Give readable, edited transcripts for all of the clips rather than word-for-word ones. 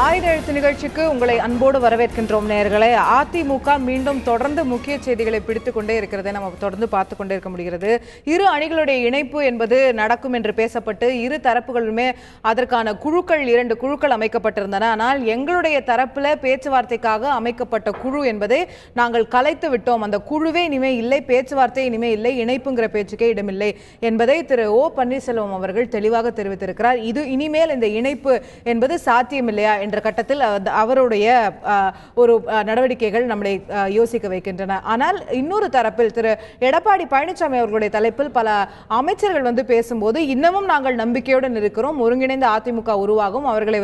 ஆயுத எழுத்து நிகழ்ச்சிக்கு உங்களை அன்போடு வரவேற்கின்றோம் நேயர்களே. அதிமுக மீண்டும் தொடர்ந்து முக்கிய செய்திகளை பிடித்துக் கொண்டே இருக்கிறது. நம்ம தொடர்ந்து பார்த்து கொண்டே இருக்க முடிகிறது. இரு அணிகளுடைய இணைப்பு என்பது நடக்கும் என்று பேசப்பட்டு இரு தரப்புகளுமே அதற்கான குழுக்கள் 2 குழுக்கள் அமைக்கப்பட்டிருந்தன. ஆனால் எங்களுடைய தரப்புல பேச்சுவார்த்தைக்காக அமைக்கப்பட்ட குழு என்பதை நாங்கள் கலைத்து விட்டோம். அந்த குழுவே இனிமே இல்லை, பேச்சுவார்த்தை இனிமே இல்லை, இணைப்புங்கிற பேச்சுக்கே இடமில்லை என்பதை திரு ஓ பன்னீர்செல்வம் அவர்கள் தெளிவாக தெரிவித்திருக்கிறார். இது இனிமேல் இந்த இணைப்பு என்பது சாத்தியம் இல்லையா என்ற கட்டத்தில் அவருடைய ஒரு நடவடிக்கைகள் நம்மளை யோசிக்க வைக்கின்றன. ஆனால் இன்னொரு தரப்பில் திரு எடப்பாடி பழனிசாமி அவர்களுடைய தலைப்பில் பல அமைச்சர்கள் பேசும்போது இன்னமும் நாங்கள் நம்பிக்கையுடன் இருக்கிறோம், ஒருங்கிணைந்த அதிமுக உருவாகும், அவர்களை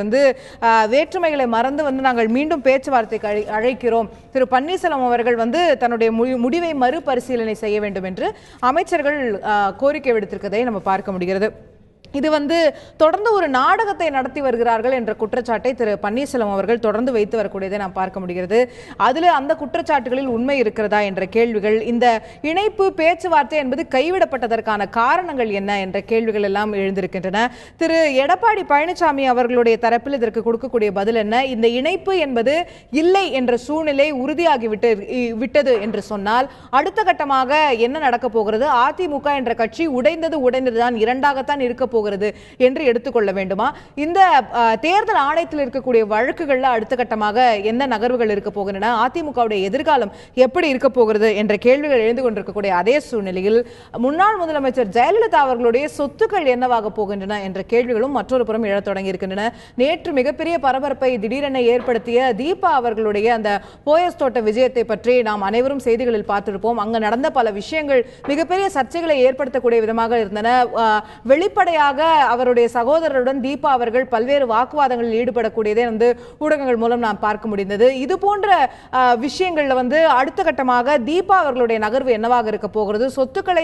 வேற்றுமைகளை மறந்து நாங்கள் மீண்டும் பேச்சுவார்த்தைக்கு அழைக்கிறோம். திரு பன்னீர்செல்வம் அவர்கள் தன்னுடைய முடிவை மறுபரிசீலனை செய்ய வேண்டும் என்று அமைச்சர்கள் கோரிக்கை விடுத்திருக்கதை நம்ம பார்க்க முடிகிறது. இது தொடர்ந்து ஒரு நாடகத்தை நடத்தி வருகிறார்கள் என்ற குற்றச்சாட்டை திரு பன்னீர்செல்வம் அவர்கள் தொடர்ந்து வைத்து வரக்கூடியதை நாம் பார்க்க முடிகிறது. அதில் அந்த குற்றச்சாட்டுகளில் உண்மை இருக்கிறதா என்ற கேள்விகள், இந்த இணைப்பு பேச்சுவார்த்தை என்பது கைவிடப்பட்டதற்கான காரணங்கள் என்ன என்ற கேள்விகள் எல்லாம் எழுந்திருக்கின்றன. திரு எடப்பாடி பழனிசாமி அவர்களுடைய தரப்பில் இதற்கு கொடுக்கக்கூடிய பதில் என்ன? இந்த இணைப்பு என்பது இல்லை என்ற சூழ்நிலை உறுதியாகி விட்டது என்று சொன்னால் அடுத்த கட்டமாக என்ன நடக்க போகிறது? அதிமுக என்ற கட்சி உடைந்ததுதான், இரண்டாகத்தான் இருக்க போகிறது என்று எடுத்துக்கொள்ள வேண்டுமா? இந்த தேர்தல் ஆணையத்தில் இருக்கக்கூடிய வழக்குகள்ல அடுத்த கட்டமாக என்ன நகர்வுகள் இருக்க போகின்றன? அதிமுகவுடைய எதிர்காலம் எப்படி இருக்க போகிறது என்ற கேள்விகள் எழுந்து கொண்டிருக்கக்கூடிய அதே சூழ்நிலையில் முன்னாள் முதலமைச்சர் ஜெயலலிதா அவர்களுடைய சொத்துக்கள் என்னவாக போகின்றன என்ற கேள்விகளும் மற்றொரு புறம் எழத் தொடங்கி இருக்கின்றன. நேற்று மிகப்பெரிய பரபரப்பை திடீரென ஏற்படுத்திய தீபா அவர்களுடைய அந்த போயஸ் தோட்ட விஜயத்தை பற்றி நாம் அனைவரும் செய்திகளில் பார்த்திருப்போம். அங்கு நடந்த பல விஷயங்கள் மிகப்பெரிய சர்ச்சைகளை ஏற்படுத்தக்கூடிய விதமாக இருந்தன. வெளிப்படையாக அவருடைய சகோதரருடன் தீபா அவர்கள் பல்வேறு வாக்குவாதங்களில் ஈடுபடக்கூடியதை ஊடகங்கள் மூலம் நாம் பார்க்க முடிந்தது. இது போன்ற விஷயங்கள்ல அடுத்த கட்டமாக தீபா அவர்களுடைய நகர்வு என்னவாக இருக்க போகிறது? சொத்துக்களை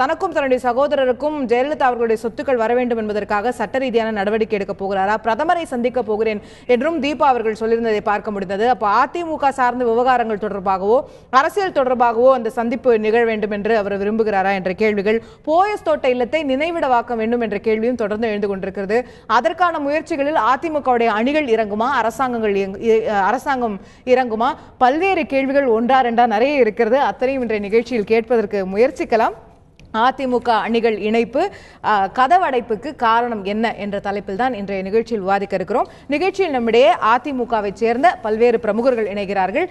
தனக்கும் தன்னுடைய சகோதரருக்கும் ஜெயலலிதா அவர்களுடைய சொத்துக்கள் வர வேண்டும் என்பதற்காக சட்ட ரீதியான நடவடிக்கை எடுக்க போகிறாரா? பிரதமரை சந்திக்க போகிறேன் என்றும் தீபா அவர்கள் சொல்லியிருந்ததை பார்க்க முடிந்தது. அப்ப அதிமுக சார்ந்த விவகாரங்கள் தொடர்பாகவோ அரசியல் தொடர்பாகவோ அந்த சந்திப்பு நிகழ வேண்டும் என்று அவர் விரும்புகிறாரா என்ற கேள்விகள், போயஸ் தோட்ட இல்லத்தை நினைவிடவாக்க வேண்டும் என்ற கேள்வியும் தொடர்ந்து எழுந்து கொண்டிருக்கிறது. அதற்கான முயற்சிகளில் அதிமுகவுடைய அணிகள் இறங்குமா, அரசாங்கம் இறங்குமா? பல்வேறு கேள்விகள் ஒன்றா ரெண்டா நிறைய இருக்கிறது. அத்தனையும் இன்றைய நிகழ்ச்சியில் கேட்பதற்கு முயற்சிக்கலாம். அதிமுக அணிகள் இணைப்பு கதவடைப்புக்கு காரணம் என்ன என்ற தலைப்பில் தான் இன்றைய நிகழ்ச்சியில் விவாதிக்க இருக்கிறோம். நிகழ்ச்சியில் நம்மிடையே அதிமுகவை சேர்ந்த பல்வேறு பிரமுகர்கள் இணைகிறார்கள்.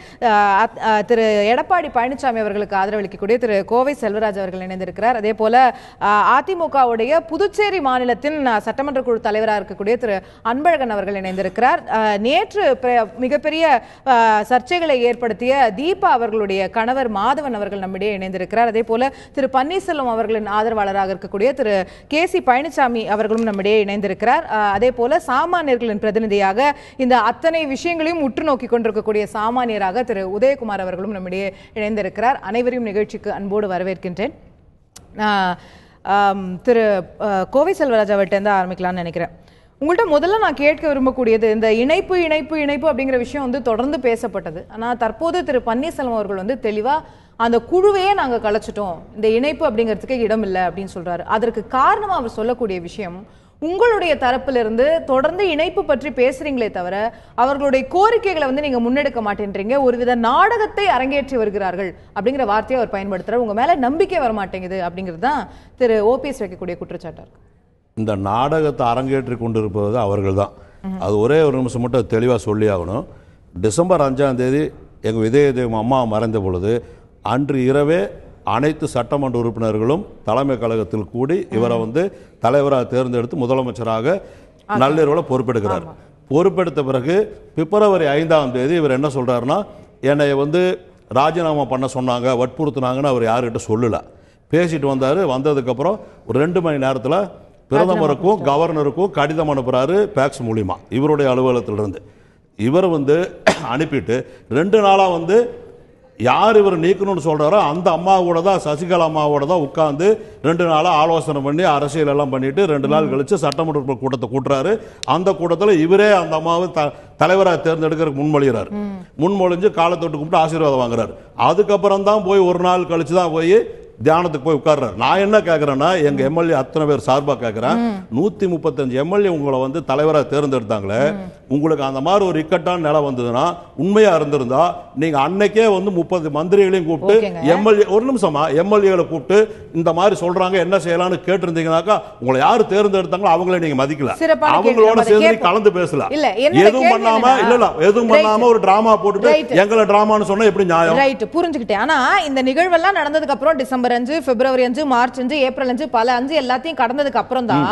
திரு எடப்பாடி பழனிசாமி அவர்களுக்கு ஆதரவளிக்கக்கூடிய திரு கோவை செல்வராஜ் அவர்கள் இணைந்திருக்கிறார். அதே போல அதிமுகவுடைய புதுச்சேரி மாநிலத்தின் சட்டமன்ற குழு தலைவராக இருக்கக்கூடிய திரு அன்பழகன் அவர்கள் இணைந்திருக்கிறார். நேற்று மிகப்பெரிய சர்ச்சைகளை ஏற்படுத்திய தீபா அவர்களுடைய கணவர் மாதவன் அவர்கள் நம்மிடையே இணைந்திருக்கிறார். அதே போல திரு பன்னீர்செல்வம் அவர்களின் ஆதரவாளராக இருக்கக்கூடிய திரு கே.சி. பழனிசாமி அவர்களும் நம்மிடையே இணைந்திருக்கிறார். அதே போல சாமானியர்களின் பிரதிநிதியாக இந்த அத்தனை விஷயங்களையும் உற்று நோக்கி கொண்டிருக்கக்கூடிய சாமானியராக திரு உதயகுமார் அவர்களும் நம்மிடையே இணைந்திருக்கிறார். அனைவரையும் நிகழ்ச்சிக்கு அன்போடு வரவேற்கின்றேன். திரு கோவை செல்வராஜ் அவர்கிட்ட இருந்து ஆரம்பிக்கலாம்னு நினைக்கிறேன். உங்கள்கிட்ட முதல்ல நான் கேட்க விரும்பக்கூடியது, இந்த இணைப்பு இணைப்பு இணைப்பு அப்படிங்கிற விஷயம் தொடர்ந்து பேசப்பட்டது. ஆனால் தற்போது திரு பன்னீர்செல்வம் அவர்கள் தெளிவா அந்த குழுவையே நாங்கள் கலைச்சிட்டோம், இந்த இணைப்பு அப்படிங்கிறதுக்கு இடம் இல்லை அப்படின்னு சொல்றாரு. அதற்கு காரணமா அவர் சொல்லக்கூடிய விஷயம், உங்களுடைய தரப்பிலிருந்து தொடர்ந்து இணைப்பு பற்றி பேசுறீங்களே தவிர அவர்களுடைய கோரிக்கைகளை நீங்க முன்னெடுக்க மாட்டேன்றீங்க, ஒருவித நாடகத்தை அரங்கேற்றி வருகிறார்கள் அப்படிங்கிற வார்த்தையை அவர் பயன்படுத்துறாரு. உங்க மேல நம்பிக்கை வர மாட்டேங்குது அப்படிங்கிறது தான் திரு ஓபிஎஸ் வைக்கக்கூடிய குற்றச்சாட்டா இருக்கு. இந்த நாடகத்தை அரங்கேற்றி கொண்டிருப்பது அவர்கள் தான். அது ஒரே ஒரு நிமிஷம் மட்டும் தெளிவாக சொல்லி ஆகணும். டிசம்பர் 5ஆம் தேதி எங்கள் விஜயதேவ் அம்மா மறைந்த பொழுது அன்று இரவே அனைத்து சட்டமன்ற உறுப்பினர்களும் தலைமை கழகத்தில் கூடி இவரை தலைவராக தேர்ந்தெடுத்து முதலமைச்சராக நள்ளிரவில் பொறுப்பெடுக்கிறார். பொறுப்பெடுத்த பிறகு பிப்ரவரி 5ஆம் தேதி இவர் என்ன சொல்றாருன்னா, என்னை ராஜினாமா பண்ண சொன்னாங்க, வற்புறுத்தினாங்கன்னு அவர் யாருக்கிட்ட சொல்லல. பேசிட்டு வந்தார். வந்ததுக்கப்புறம் ஒரு 2 மணி நேரத்தில் பிரதமருக்கும் கவர்னருக்கும் கடிதம் அனுப்புறாரு பேக்ஸ் மூலியமா இவருடைய அலுவலகத்திலிருந்து. இவர் அனுப்பிட்டு 2 நாளாக யார் இவர் நீக்கணும்னு சொல்றாரோ அந்த அம்மா கூட தான், சசிகலா அம்மாவோட தான் உட்கார்ந்து 2 நாளாக ஆலோசனை பண்ணி அரசியல் எல்லாம் பண்ணிட்டு 2 நாள் கழிச்சு சட்டமன்ற கூட்டத்தை கூட்டுறாரு. அந்த கூட்டத்தில் இவரே அந்த அம்மாவை தலைவராக தேர்ந்தெடுக்கிறதுக்கு முன்மொழிகிறார். முன்மொழிஞ்சு காலத்தொட்டு கும்பிட்டு ஆசீர்வாதம் வாங்குறாரு. அதுக்கப்புறம் தான் போய் 1 நாள் கழிச்சு தான் போய் தியானத்துக்கு போய் உட்கார்றாரு. நான் என்ன கேட்கறேன்னா, எங்க எம்எல்ஏ அத்தனை பேர் சார்பா கேட்கிறேன், 135 எம்எல்ஏ உங்களை வந்து தலைவராக தேர்ந்தெடுத்தாங்களே, உங்களுக்கு அந்த மாதிரி ஒரு இக்கட்டான நிலை வந்ததுன்னா, உண்மையா இருந்திருந்தா நீங்க அன்னைக்கே வந்து 30 மந்திரிகளையும் கூப்பிட்டு எம்எல்ஏ, ஒரு நிமிஷமா, எம்எல்ஏகளை கூப்பிட்டு இந்த மாதிரி சொல்றாங்க என்ன செய்யலாம்னு கேட்டிருந்தீங்கன்னாக்கா, உங்களை யாரு தேர்ந்தெடுத்தாங்களோ அவங்களே நீங்க மதிக்கல, அவங்களோட சேர்ந்து கலந்து பேசல, எதுவும் பண்ணாம எதுவும் பண்ணாம ஒரு டிராமா போட்டுட்டு எங்களை டிராமான்னு சொன்னா எப்படி நியாயம்? ரைட், புரிஞ்சுக்கிட்டேன். ஆனா இந்த நிகழ்வெல்லாம் நடந்ததுக்கு அப்புறம் டிசம்பர் 5, பிப்ரவரி 5, மார்ச் 5, ஏப்ரல் 5, பல 5 எல்லாத்தையும் கடந்ததுக்கு அப்புறம் தான்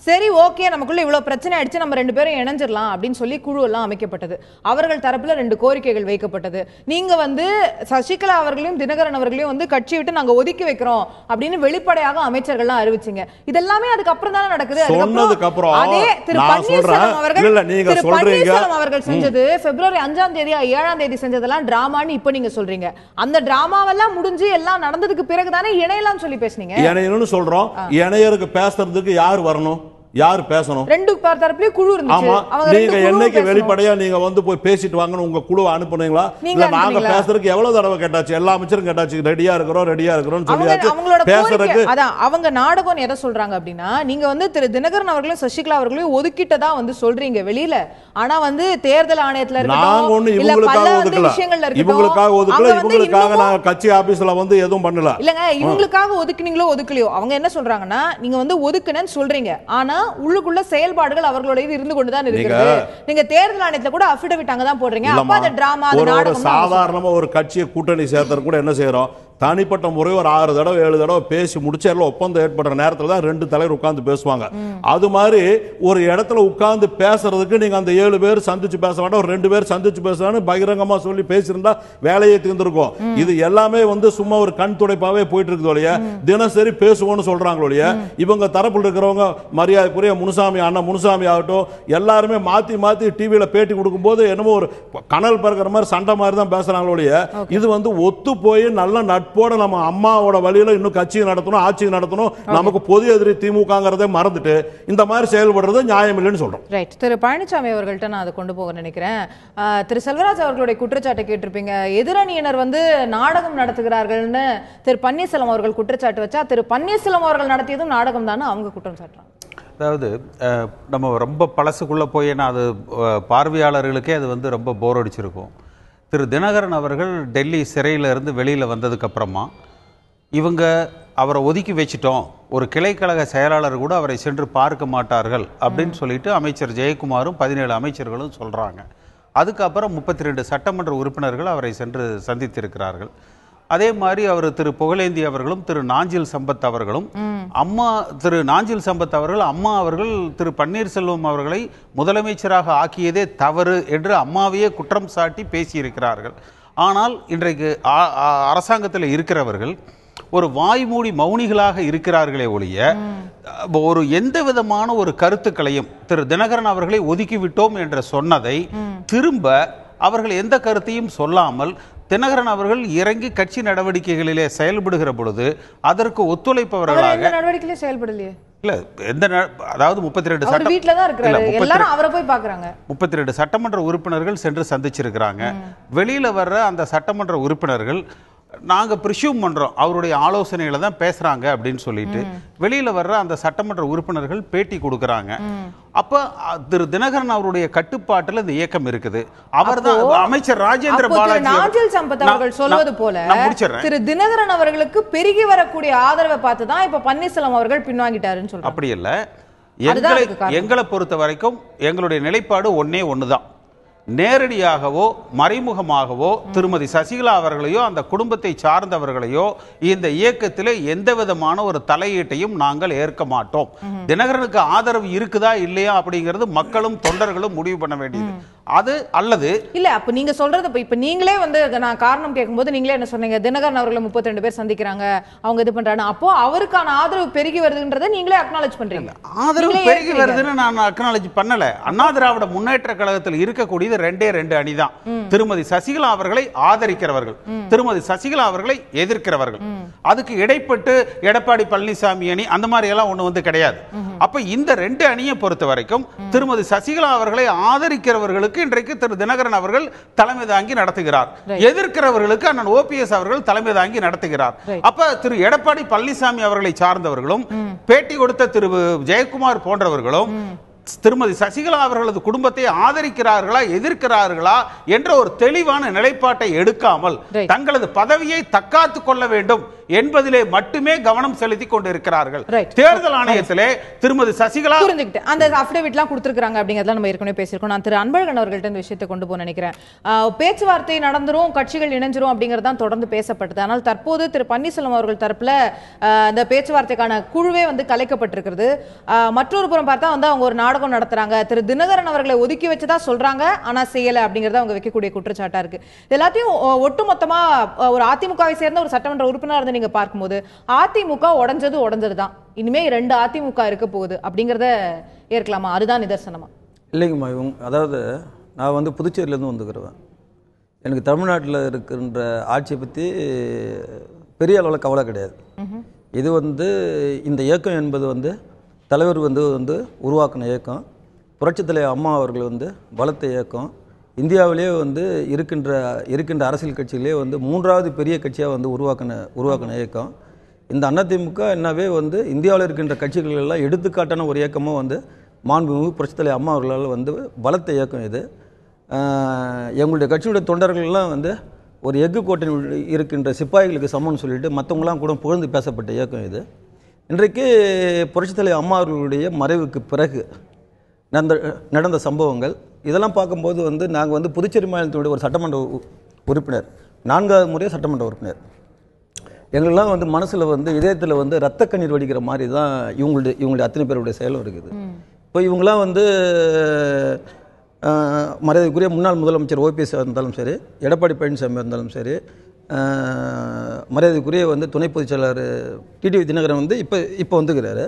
சரி ஓகே நமக்குள்ள இவ்வளவு பிரச்சனை ஆயிடுச்சு, நம்ம 2 பேரும் இணைஞ்சிடலாம் அப்படின்னு சொல்லி குழு எல்லாம் அமைக்கப்பட்டது. அவர்கள் தரப்புல 2 கோரிக்கைகள் வைக்கப்பட்டது. நீங்க வந்து சசிகலா அவர்களையும் தினகரன் அவர்களையும் வந்து கட்சி விட்டு நாங்க ஒதுக்கி வைக்கிறோம் அப்படின்னு வெளிப்படையாக அமைச்சர்கள்லாம் அறிவிச்சீங்க. இதெல்லாமே அதுக்கு அப்புறம் தான் நடக்குது. சொன்னதுக்கு அப்புறம் அதே திரு பன்னீர்செல்வம் அவர்கள் செஞ்சது பிப்ரவரி 5ஆம் தேதி 7ஆம் தேதி செஞ்சதெல்லாம் டிராமான்னு இப்ப நீங்க சொல்றீங்க. அந்த டிராமாவெல்லாம் முடிஞ்சு எல்லாம் நடந்ததுக்கு பிறகுதானே இணையலாம் சொல்லி பேசுனீங்க. இணையணும்னு சொல்றோம். இணையருக்கு பேசுறதுக்கு யார் வரணும், யார் பேசணும்? 2 தரப்புலயும் குழு இருந்துச்சு. நீங்க என்னைக்கு வெளிப்படையா நீங்க வந்து போய் பேசிட்டு வாங்கன்னு உங்க குழுவை அனுப்புனீங்களா? இல்ல நாங்க பேசுறதுக்கு எவ்வளவு தடவை கேட்டாச்சு, எல்லா அமைச்சரும் கேட்டாச்சு, ரெடியா இருக்கிறோம் சொல்லியாச்சு. பேசுறதுக்கு அதான் அவங்க நாடகம் எதை சொல்றாங்க அப்படின்னா, நீங்க வந்து திரு தினகரன் அவர்களையும் சசிகலா அவர்களையும் ஒதுக்கிட்டதா வந்து சொல்றீங்க வெளியில. ஆனா வந்து தேர்தல் ஆணையத்துல நாங்க ஒண்ணு இவங்களுக்காக ஒதுக்கல, இவங்களுக்காக நாங்க கட்சி ஆபீஸ்ல வந்து எதுவும் பண்ணல. இல்லங்க, இவங்களுக்காக ஒதுக்குனீங்களோ ஒதுக்கலையோ, அவங்க என்ன சொல்றாங்கன்னா நீங்க வந்து ஒதுக்குனேன்னு சொல்றீங்க, ஆனா உள்ளுக்குள்ள செயல்பாடுகள் அவர்களுடைய இருந்து கொண்டுதான் இருக்குது. நீங்க தேர்தல் ஆணையத்துல கூட அஃபிடவிட் அங்க தான் போடுறீங்க. அப்ப அந்த டிராமா, அந்த நாடகம். சாதாரணமா ஒரு கட்சியை கூட்டணி சேர்த்தது கூட என்ன செய்யறோம், தனிப்பட்ட முறை ஒரு 6 தடவை 7 தடவை பேசி முடிச்சு ஒப்பந்தம் ஏற்படுற நேரத்தில் தான் 2 தலைவர் உட்கார்ந்து பேசுவாங்க. அது மாதிரி ஒரு இடத்துல உட்கார்ந்து பேசுறதுக்கு நீங்க அந்த 7 பேர் சந்திச்சு பேச வேண்டாம், ஒரு 2 பேர் சந்திச்சு பேசலாம்னு பகிரங்கமா சொல்லி பேசியிருந்தா வேலையை தீர்ந்திருக்கும். இது எல்லாமே வந்து சும்மா ஒரு கண் துடைப்பாவே போயிட்டு இருக்குது ஒழிய தினசரி பேசுவோம்னு சொல்றாங்க ஒழிய இவங்க தரப்புல இருக்கிறவங்க மரியாதைக்குரிய முனுசாமி அண்ணா முனுசாமி ஆகட்டும் எல்லாருமே மாத்தி மாத்தி டிவியில பேட்டி கொடுக்கும் போது என்னமோ ஒரு கனல் பறக்கிற மாதிரி சண்டை மாதிரி தான் பேசுறாங்க ஒழிய இது வந்து ஒத்து போய் நல்ல போட நம்ம அம்மாவோட வழியில இன்னும் கட்சி நடத்தணும், ஆட்சி நடத்தணும், நமக்கு பொது எதிரி திமுகங்கிறதை மறந்துட்டு இந்த மாதிரி செயல்படுறது நியாயம் இல்லைன்னு சொல்றோம். ரைட். திரு பழனிசாமி அவர்கள்ட்ட நான் அதை கொண்டு போக நினைக்கிறேன். திரு செல்வராஜ் அவர்களுடைய குற்றச்சாட்டை கேட்டிருப்பீங்க, எதிரணியினர் வந்து நாடகம் நடத்துகிறார்கள்னு திரு பன்னீர்செல்வம் அவர்கள் குற்றச்சாட்டு வச்சா, திரு பன்னீர்செல்வம் அவர்கள் நடத்தியதும் நாடகம் தானே அவங்க குற்றம் சாட்டுறாங்க. அதாவது நம்ம ரொம்ப பழசுக்குள்ள போய் அது பார்வையாளர்களுக்கே அது வந்து ரொம்ப போர் அடிச்சிருக்கும். திரு தினகரன் அவர்கள் டெல்லி சிறையில் இருந்து வெளியில் வந்ததுக்கப்புறமா இவங்க அவரை ஒதுக்கி வச்சிட்டோம், ஒரு கிளைக்கழக செயலாளர் கூட அவரை சென்று பார்க்க மாட்டார்கள் அப்படின்னு சொல்லிட்டு அமைச்சர் ஜெயக்குமாரும் 17 அமைச்சர்களும் சொல்கிறாங்க. அதுக்கப்புறம் 32 சட்டமன்ற உறுப்பினர்கள் அவரை சென்று சந்தித்திருக்கிறார்கள். அதே மாதிரி அவர் திரு புகழேந்தி அவர்களும் திரு நாஞ்சில் சம்பத் அவர்களும் திரு நாஞ்சில் சம்பத் அவர்கள் அம்மா அவர்கள் திரு பன்னீர்செல்வம் அவர்களை முதலமைச்சராக ஆக்கியதே தவறு என்று அம்மாவையே குற்றம் சாட்டி பேசியிருக்கிறார்கள். ஆனால் இன்றைக்கு அரசாங்கத்தில் இருக்கிறவர்கள் ஒரு வாய்மூடி மௌனிகளாக இருக்கிறார்களே ஒழிய ஒரு எந்த விதமான ஒரு கருத்துக்களையும் திரு தினகரன் அவர்களை ஒதுக்கிவிட்டோம் என்று சொன்னதை திரும்ப அவர்கள் எந்த கருத்தையும் சொல்லாமல் தினகரன் அவர்கள் இறங்கி கட்சி நடவடிக்கைகளிலே செயல்படுகிற பொழுது அதற்கு ஒத்துழைப்பவர்களாக நடவடிக்கையிலே செயல்படலையே. இல்ல எந்த அதாவது 32 32 சட்டமன்ற உறுப்பினர்கள் சென்று சந்திச்சிருக்கிறாங்க. வெளியில வர்ற அந்த சட்டமன்ற உறுப்பினர்கள் நாங்க பிரிசியூம் பண்றோம் அவருடைய ஆலோசனைகளை தான் பேசுறாங்க அப்படின்னு சொல்லிட்டு வெளியில வர்ற அந்த சட்டமன்ற உறுப்பினர்கள் பேட்டி கொடுக்கறாங்க. அப்ப திரு தினகரன் அவருடைய கட்டுப்பாட்டுல இந்த இயக்கம் இருக்குது. அவர்தான் அமைச்சர் ராஜேந்திர பாலாஜி நாஞ்சில் சம்பத் அவர்கள் சொல்வது போல திரு தினகரன் அவர்களுக்கு பெருகி வரக்கூடிய ஆதரவை பார்த்து தான் இப்ப பன்னீர்செல்வம் அவர்கள் பின்வாங்கிட்டாருன்னு சொல்றாங்க. அப்படி இல்ல, எங்களை பொறுத்த வரைக்கும் எங்களுடைய நிலைப்பாடு ஒண்ணுதான். நேரடியாகவோ மறைமுகமாகவோ திருமதி சசிகலா அவர்களையோ அந்த குடும்பத்தை சார்ந்தவர்களையோ இந்த இயக்கத்தில் எந்த விதமான ஒரு தலையீட்டையும் நாங்கள் ஏற்க மாட்டோம். தினகரனுக்கு ஆதரவு இருக்குதா இல்லையா அப்படிங்கிறது மக்களும் தொண்டர்களும் முடிவு பண்ண வேண்டியது. அது அல்லது இல்ல அப்ப நீங்க சொல்றது இப்ப நீங்களே வந்து நான் காரணம் கேட்கும்போது நீங்களே என்ன சொன்னீங்க, தினகரன் அவர்களை 32 பேர் சந்திக்கிறாங்க, அவங்க இது பண்றாங்க, அப்போ அவருக்கான ஆதரவு பெருகி வருதுன்றதை நீங்களே அக்னாலஜ் பண்றீங்க. ஆதரவு பெருகி வருதுன்னு நான் அக்னாலஜ் பண்ணல. அண்ணா திராவிட முன்னேற்ற கழகத்தில் இருக்கக்கூடியது 2 அணிதான். திருமதி சசிகலா அவர்களை ஆதரிக்கிறவர்கள், திருமதி சசிகலா அவர்களை எதிர்க்கிறவர்கள். அதுக்கு இடைப்பட்டு எடப்பாடி பழனிசாமி அணி அந்த மாதிரி எல்லாம் ஒண்ணு வந்து கிடையாது. அப்ப இந்த 2 அணியை பொறுத்த வரைக்கும் திருமதி சசிகலா அவர்களை ஆதரிக்கிறவர்களுக்கு கூட்டங்களுக்கு இன்றைக்கு திரு தினகரன் அவர்கள் தலைமை தாங்கி நடத்துகிறார். எதிர்க்கிறவர்களுக்கு அண்ணன் ஓபிஎஸ் அவர்கள் தலைமை தாங்கி நடத்துகிறார். அப்ப திரு எடப்பாடி பழனிசாமி அவர்களை சார்ந்தவர்களும் பேட்டி கொடுத்த திரு ஜெயக்குமார் போன்றவர்களும் திருமதி சசிகலா அவர்களது குடும்பத்தை ஆதரிக்கிறார்களா எதிர்க்கிறார்களா என்ற ஒரு தெளிவான நிலைப்பாட்டை எடுக்காமல் தங்களது பதவியை தக்காத்துக் கொள்ள வேண்டும் என்பதிலே மட்டுமே கவனம் செலுத்தி கொண்டிருக்கிறார்கள். தேர்தல் ஆணையத்திலே திருமதி சசிகலா அந்த அஃபிடவிட்லாம் கொடுத்திருக்காங்க அப்படிங்கறத நம்ம ஏற்கனவே பேசியிருக்கோம். நான் திரு அன்பழகன் அவர்கள்ட்ட இந்த விஷயத்தை கொண்டு போக நினைக்கிறேன். பேச்சுவார்த்தை நடந்துரும், கட்சிகள் இணைஞ்சிரும் அப்படிங்கிறது தான் தொடர்ந்து பேசப்பட்டது. ஆனால் தற்போது திரு பன்னீர்செல்வம் அவர்கள் தரப்புல இந்த பேச்சுவார்த்தைக்கான குழுவே வந்து கலைக்கப்பட்டிருக்கிறது. மற்றொரு புறம் பார்த்தா வந்து அவங்க ஒரு நாடகம் நடத்துறாங்க. திரு தினகரன் அவர்களை ஒதுக்கி வச்சதா சொல்றாங்க, ஆனா செய்யல அப்படிங்கறத அவங்க வைக்கக்கூடிய குற்றச்சாட்டா இருக்கு. எல்லாத்தையும் ஒட்டுமொத்தமா ஒரு அதிமுகவை சேர்ந்த ஒரு சட்டமன்ற உறுப்பினர் நீங்க பார்க்கும்போது அதிமுக உடைஞ்சதுதான், இனிமே 2 அதிமுக இருக்க போகுது அப்படிங்கறத ஏற்கலாமா? அதுதான் நிதர்சனமா? இல்லைங்கம்மா, அதாவது நான் வந்து புதுச்சேரியிலேருந்து வந்துக்கிறேன். எனக்கு தமிழ்நாட்டில் இருக்கின்ற ஆட்சியை பற்றி பெரிய அளவில் கவலை கிடையாது. இது வந்து இந்த இயக்கம் என்பது வந்து தலைவர் வந்து உருவாக்கின இயக்கம். புரட்சித் தலைவர் அம்மா அவர்கள் வந்து வளர்த்த இயக்கம். இந்தியாவிலே வந்து இருக்கின்ற அரசியல் கட்சியிலே வந்து 3வது பெரிய கட்சியாக வந்து உருவாக்கின இயக்கம். இந்த அதிமுக என்னவே வந்து இந்தியாவில் இருக்கின்ற கட்சிகள் எல்லாம் எடுத்துக்காட்டான ஒரு இயக்கமாக வந்து மாண்புமிகு புரட்சித் தலைவர் அம்மா அவர்களால் வந்து வளர்த்த இயக்கம் இது. எங்களுடைய கட்சியுடைய தொண்டர்கள்லாம் வந்து ஒரு எஃகு கோட்டையில் இருக்கின்ற சிப்பாய்களுக்கு சமம்னு சொல்லிட்டு மற்றவங்களாம் கூட புகழ்ந்து பேசப்பட்ட இயக்கம் இது. இன்றைக்கு புரட்சித் தலைவர் அம்மா அவர்களுடைய மறைவுக்கு பிறகு நடந்த சம்பவங்கள் இதெல்லாம் பார்க்கும்போது வந்து நாங்கள் வந்து புதுச்சேரி மாநிலத்தினுடைய ஒரு சட்டமன்ற உறுப்பினர், 4வது முறையாக சட்டமன்ற உறுப்பினர், எங்களெல்லாம் வந்து மனசில் வந்து இதயத்தில் வந்து ரத்த கண்ணீர் வடிக்கிற மாதிரி தான் இவங்களுடைய அத்தனை பேருடைய செயலும் இருக்குது. இப்போ இவங்களாம் வந்து மரியாதைக்குரிய முன்னாள் முதலமைச்சர் ஓபிஎஸ் இருந்தாலும் சரி, எடப்பாடி பழனிசாமி இருந்தாலும் சரி, மரியாதைக்குரிய வந்து துணை பொதுச் செயலாளர் டிடிவி தினகரன் வந்து இப்போ வந்துக்கிறாரு.